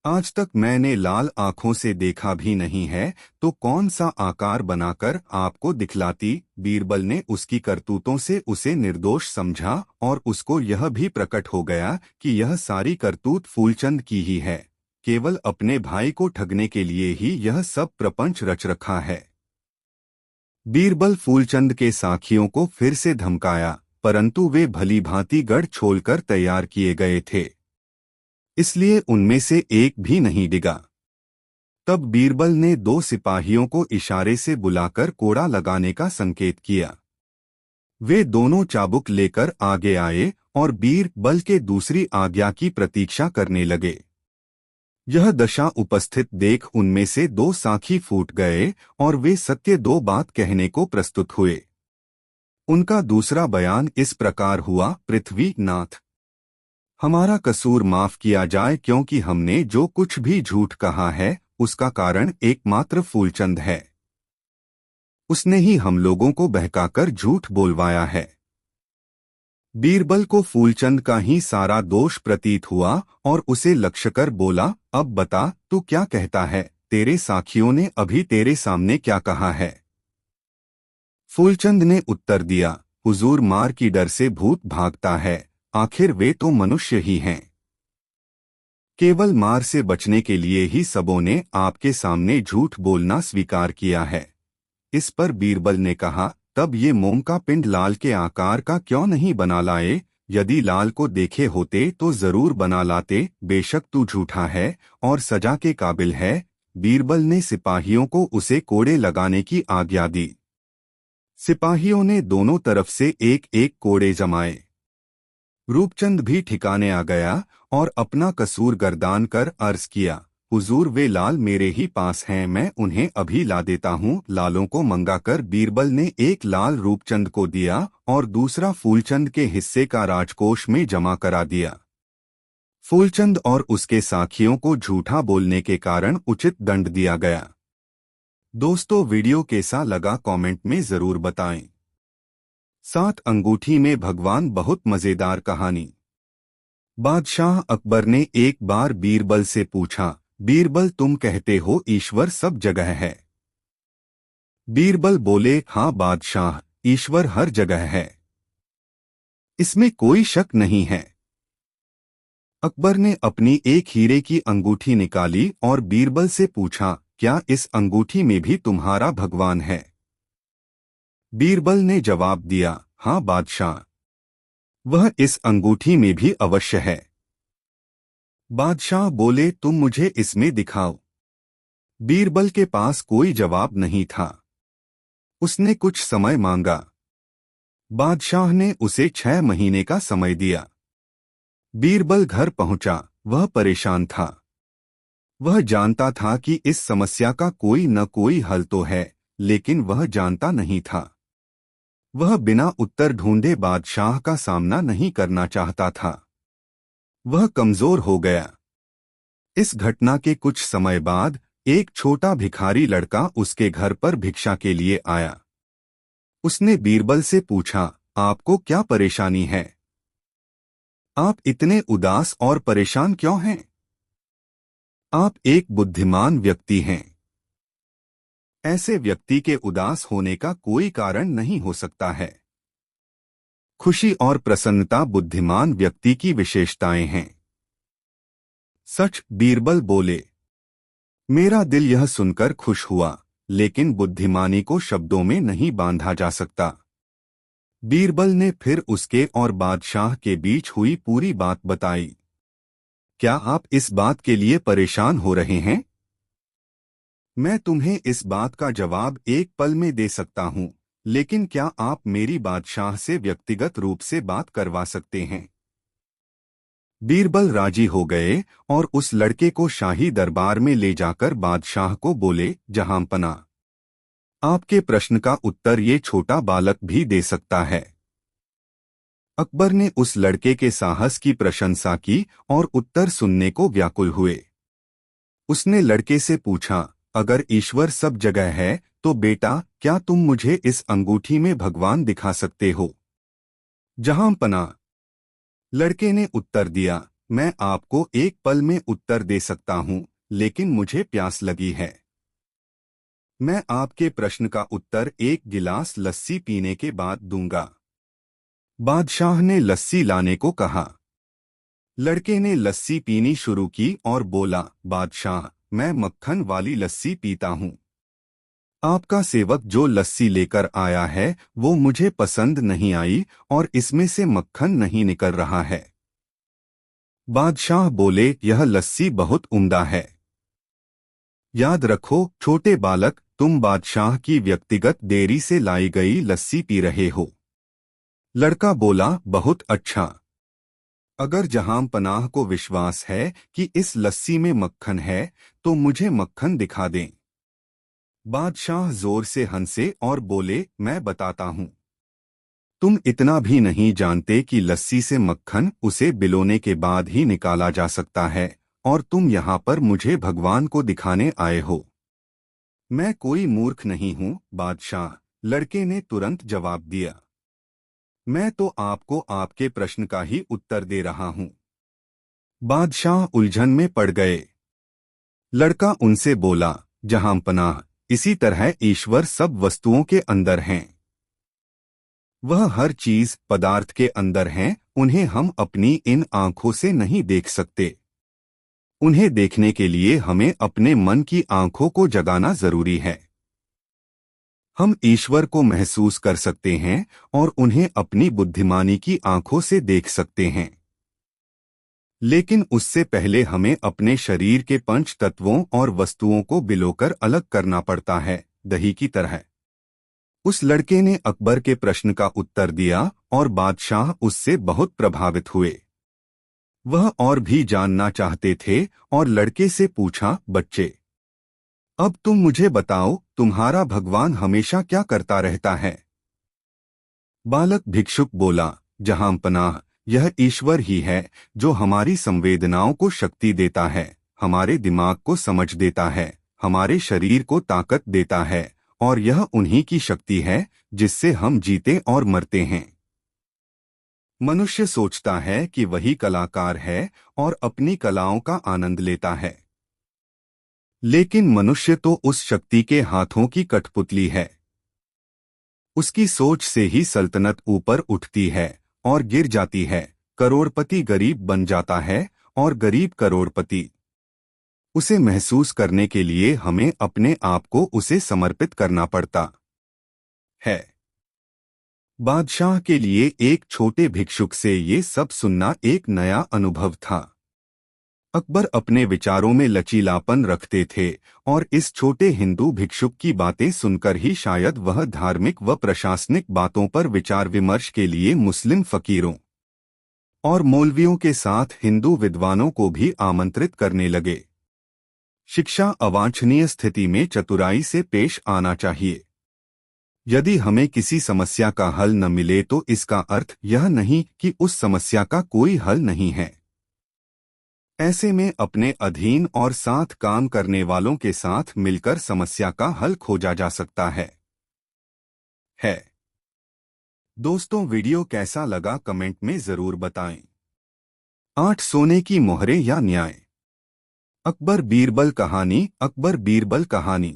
आज तक मैंने लाल आंखों से देखा भी नहीं है, तो कौन सा आकार बनाकर आपको दिखलाती। बीरबल ने उसकी करतूतों से उसे निर्दोष समझा और उसको यह भी प्रकट हो गया कि यह सारी करतूत फूलचंद की ही है, केवल अपने भाई को ठगने के लिए ही यह सब प्रपंच रच रखा है। बीरबल फूलचंद के साखियों को फिर से धमकाया, परंतु वे भली भांति गढ़ छोलकर तैयार किए गए थे, इसलिए उनमें से एक भी नहीं डिगा। तब बीरबल ने 2 सिपाहियों को इशारे से बुलाकर कोड़ा लगाने का संकेत किया। वे दोनों चाबुक लेकर आगे आए और बीरबल के दूसरी आज्ञा की प्रतीक्षा करने लगे। यह दशा उपस्थित देख उनमें से 2 साखी फूट गए और वे सत्य 2 बात कहने को प्रस्तुत हुए। उनका दूसरा बयान इस प्रकार हुआ, पृथ्वीनाथ, हमारा कसूर माफ किया जाए, क्योंकि हमने जो कुछ भी झूठ कहा है उसका कारण एकमात्र फूलचंद है। उसने ही हम लोगों को बहकाकर झूठ बोलवाया है। बीरबल को फूलचंद का ही सारा दोष प्रतीत हुआ और उसे लक्ष्य कर बोला, अब बता तू क्या कहता है, तेरे साखियों ने अभी तेरे सामने क्या कहा है? फूलचंद ने उत्तर दिया, हुजूर, मार की डर से भूत भागता है, आखिर वे तो मनुष्य ही हैं। केवल मार से बचने के लिए ही सबों ने आपके सामने झूठ बोलना स्वीकार किया है। इस पर बीरबल ने कहा, तब ये मोम का पिंड लाल के आकार का क्यों नहीं बना लाए? यदि लाल को देखे होते तो जरूर बना लाते। बेशक तू झूठा है और सजा के काबिल है। बीरबल ने सिपाहियों को उसे कोड़े लगाने की आज्ञा दी। सिपाहियों ने दोनों तरफ से एक एक कोड़े जमाए। रूपचंद भी ठिकाने आ गया और अपना कसूर गर्दान कर अर्ज किया, हुजूर, वे लाल मेरे ही पास हैं, मैं उन्हें अभी ला देता हूँ। लालों को मंगाकर बीरबल ने एक लाल रूपचंद को दिया और दूसरा फूलचंद के हिस्से का राजकोष में जमा करा दिया। फूलचंद और उसके साखियों को झूठा बोलने के कारण उचित दंड दिया गया। दोस्तों, वीडियो कैसा लगा कमेंट में जरूर बताएं। 7 अंगूठी में भगवान बहुत मजेदार कहानी। बादशाह अकबर ने एक बार बीरबल से पूछा, बीरबल, तुम कहते हो ईश्वर सब जगह है? बीरबल बोले, हाँ बादशाह, ईश्वर हर जगह है, इसमें कोई शक नहीं है। अकबर ने अपनी एक हीरे की अंगूठी निकाली और बीरबल से पूछा, क्या इस अंगूठी में भी तुम्हारा भगवान है? बीरबल ने जवाब दिया, हाँ बादशाह, वह इस अंगूठी में भी अवश्य है। बादशाह बोले, तुम मुझे इसमें दिखाओ। बीरबल के पास कोई जवाब नहीं था। उसने कुछ समय मांगा। बादशाह ने उसे 6 महीने का समय दिया। बीरबल घर पहुंचा। वह परेशान था। वह जानता था कि इस समस्या का कोई न कोई हल तो है, लेकिन वह जानता नहीं था। वह बिना उत्तर ढूंढे बादशाह का सामना नहीं करना चाहता था। वह कमजोर हो गया। इस घटना के कुछ समय बाद एक छोटा भिखारी लड़का उसके घर पर भिक्षा के लिए आया। उसने बीरबल से पूछा, आपको क्या परेशानी है? आप इतने उदास और परेशान क्यों हैं? आप एक बुद्धिमान व्यक्ति हैं। ऐसे व्यक्ति के उदास होने का कोई कारण नहीं हो सकता है। खुशी और प्रसन्नता बुद्धिमान व्यक्ति की विशेषताएं हैं। सच, बीरबल बोले। मेरा दिल यह सुनकर खुश हुआ, लेकिन बुद्धिमानी को शब्दों में नहीं बांधा जा सकता। बीरबल ने फिर उसके और बादशाह के बीच हुई पूरी बात बताई। क्या आप इस बात के लिए परेशान हो रहे हैं? मैं तुम्हें इस बात का जवाब एक पल में दे सकता हूं, लेकिन क्या आप मेरी बादशाह से व्यक्तिगत रूप से बात करवा सकते हैं? बीरबल राजी हो गए और उस लड़के को शाही दरबार में ले जाकर बादशाह को बोले, जहांपना, आपके प्रश्न का उत्तर ये छोटा बालक भी दे सकता है। अकबर ने उस लड़के के साहस की प्रशंसा की और उत्तर सुनने को व्याकुल हुए। उसने लड़के से पूछा, अगर ईश्वर सब जगह है तो बेटा, क्या तुम मुझे इस अंगूठी में भगवान दिखा सकते हो? जहांपना, लड़के ने उत्तर दिया, मैं आपको एक पल में उत्तर दे सकता हूं, लेकिन मुझे प्यास लगी है। मैं आपके प्रश्न का उत्तर एक गिलास लस्सी पीने के बाद दूंगा। बादशाह ने लस्सी लाने को कहा। लड़के ने लस्सी पीनी शुरू की और बोला, बादशाह, मैं मक्खन वाली लस्सी पीता हूं। आपका सेवक जो लस्सी लेकर आया है वो मुझे पसंद नहीं आई और इसमें से मक्खन नहीं निकल रहा है। बादशाह बोले, यह लस्सी बहुत उम्दा है। याद रखो छोटे बालक, तुम बादशाह की व्यक्तिगत डेयरी से लाई गई लस्सी पी रहे हो। लड़का बोला, बहुत अच्छा। अगर जहां पनाह को विश्वास है कि इस लस्सी में मक्खन है तो मुझे मक्खन दिखा दें। बादशाह जोर से हंसे और बोले, मैं बताता हूं। तुम इतना भी नहीं जानते कि लस्सी से मक्खन उसे बिलोने के बाद ही निकाला जा सकता है, और तुम यहाँ पर मुझे भगवान को दिखाने आए हो। मैं कोई मूर्ख नहीं हूं बादशाह, लड़के ने तुरंत जवाब दिया। मैं तो आपको आपके प्रश्न का ही उत्तर दे रहा हूं। बादशाह उलझन में पड़ गए। लड़का उनसे बोला, जहां पनाह, इसी तरह ईश्वर सब वस्तुओं के अंदर हैं। वह हर चीज पदार्थ के अंदर हैं, उन्हें हम अपनी इन आंखों से नहीं देख सकते। उन्हें देखने के लिए हमें अपने मन की आंखों को जगाना जरूरी है। हम ईश्वर को महसूस कर सकते हैं और उन्हें अपनी बुद्धिमानी की आंखों से देख सकते हैं, लेकिन उससे पहले हमें अपने शरीर के पंच तत्वों और वस्तुओं को बिलोकर अलग करना पड़ता है, दही की तरह। उस लड़के ने अकबर के प्रश्न का उत्तर दिया और बादशाह उससे बहुत प्रभावित हुए। वह और भी जानना चाहते थे और लड़के से पूछा, बच्चे, अब तुम मुझे बताओ, तुम्हारा भगवान हमेशा क्या करता रहता है? बालक भिक्षुक बोला, जहां पनाह, यह ईश्वर ही है जो हमारी संवेदनाओं को शक्ति देता है, हमारे दिमाग को समझ देता है, हमारे शरीर को ताकत देता है, और यह उन्हीं की शक्ति है जिससे हम जीते और मरते हैं। मनुष्य सोचता है कि वही कलाकार है और अपनी कलाओं का आनंद लेता है, लेकिन मनुष्य तो उस शक्ति के हाथों की कठपुतली है। उसकी सोच से ही सल्तनत ऊपर उठती है और गिर जाती है, करोड़पति गरीब बन जाता है और गरीब करोड़पति। उसे महसूस करने के लिए हमें अपने आप को उसे समर्पित करना पड़ता है। बादशाह के लिए एक छोटे भिक्षुक से ये सब सुनना एक नया अनुभव था। अकबर अपने विचारों में लचीलापन रखते थे और इस छोटे हिंदू भिक्षुक की बातें सुनकर ही शायद वह धार्मिक व प्रशासनिक बातों पर विचार विमर्श के लिए मुस्लिम फकीरों और मौलवियों के साथ हिंदू विद्वानों को भी आमंत्रित करने लगे। शिक्षा अवांछनीय स्थिति में चतुराई से पेश आना चाहिए। यदि हमें किसी समस्या का हल न मिले तो इसका अर्थ यह नहीं कि उस समस्या का कोई हल नहीं है। ऐसे में अपने अधीन और साथ काम करने वालों के साथ मिलकर समस्या का हल खोजा जा सकता है। दोस्तों, वीडियो कैसा लगा कमेंट में जरूर बताएं। 8 सोने की मोहरें या न्याय। अकबर बीरबल कहानी। अकबर बीरबल कहानी।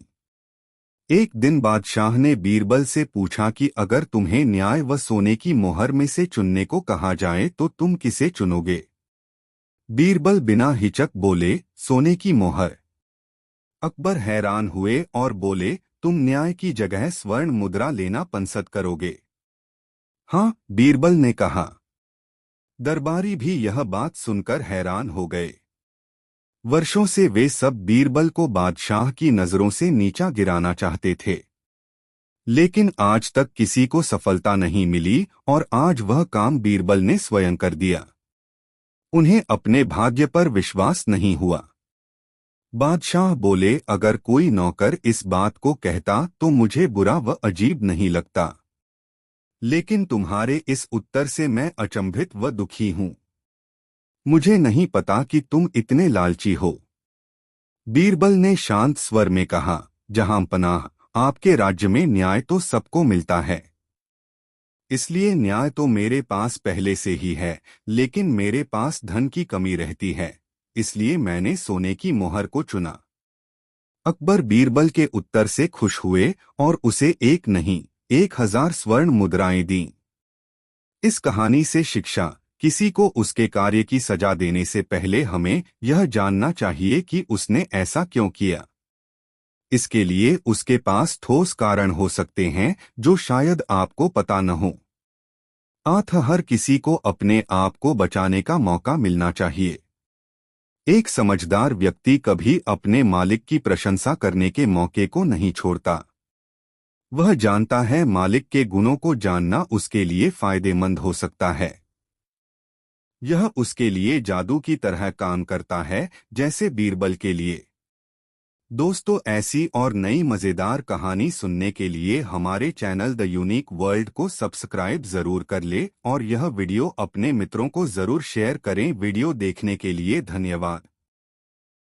एक दिन बादशाह ने बीरबल से पूछा कि अगर तुम्हें न्याय व सोने की मोहर में से चुनने को कहा जाए तो तुम किसे चुनोगे? बीरबल बिना हिचक बोले, सोने की मोहर। अकबर हैरान हुए और बोले, तुम न्याय की जगह स्वर्ण मुद्रा लेना पसंद करोगे? हाँ, बीरबल ने कहा। दरबारी भी यह बात सुनकर हैरान हो गए। वर्षों से वे सब बीरबल को बादशाह की नजरों से नीचा गिराना चाहते थे, लेकिन आज तक किसी को सफलता नहीं मिली और आज वह काम बीरबल ने स्वयं कर दिया। उन्हें अपने भाग्य पर विश्वास नहीं हुआ। बादशाह बोले, अगर कोई नौकर इस बात को कहता तो मुझे बुरा व अजीब नहीं लगता, लेकिन तुम्हारे इस उत्तर से मैं अचंभित व दुखी हूं। मुझे नहीं पता कि तुम इतने लालची हो। बीरबल ने शांत स्वर में कहा, जहां पनाह, आपके राज्य में न्याय तो सबको मिलता है, इसलिए न्याय तो मेरे पास पहले से ही है, लेकिन मेरे पास धन की कमी रहती है, इसलिए मैंने सोने की मोहर को चुना। अकबर बीरबल के उत्तर से खुश हुए और उसे एक नहीं 1000 स्वर्ण मुद्राएं दीं। इस कहानी से शिक्षा, किसी को उसके कार्य की सजा देने से पहले हमें यह जानना चाहिए कि उसने ऐसा क्यों किया। इसके लिए उसके पास ठोस कारण हो सकते हैं जो शायद आपको पता न हो। हर किसी को अपने आप को बचाने का मौका मिलना चाहिए। एक समझदार व्यक्ति कभी अपने मालिक की प्रशंसा करने के मौके को नहीं छोड़ता। वह जानता है मालिक के गुणों को जानना उसके लिए फायदेमंद हो सकता है। यह उसके लिए जादू की तरह काम करता है, जैसे बीरबल के लिए। दोस्तों, ऐसी और नई मज़ेदार कहानी सुनने के लिए हमारे चैनल द यूनिक वर्ल्ड को सब्सक्राइब जरूर कर ले और यह वीडियो अपने मित्रों को जरूर शेयर करें। वीडियो देखने के लिए धन्यवाद।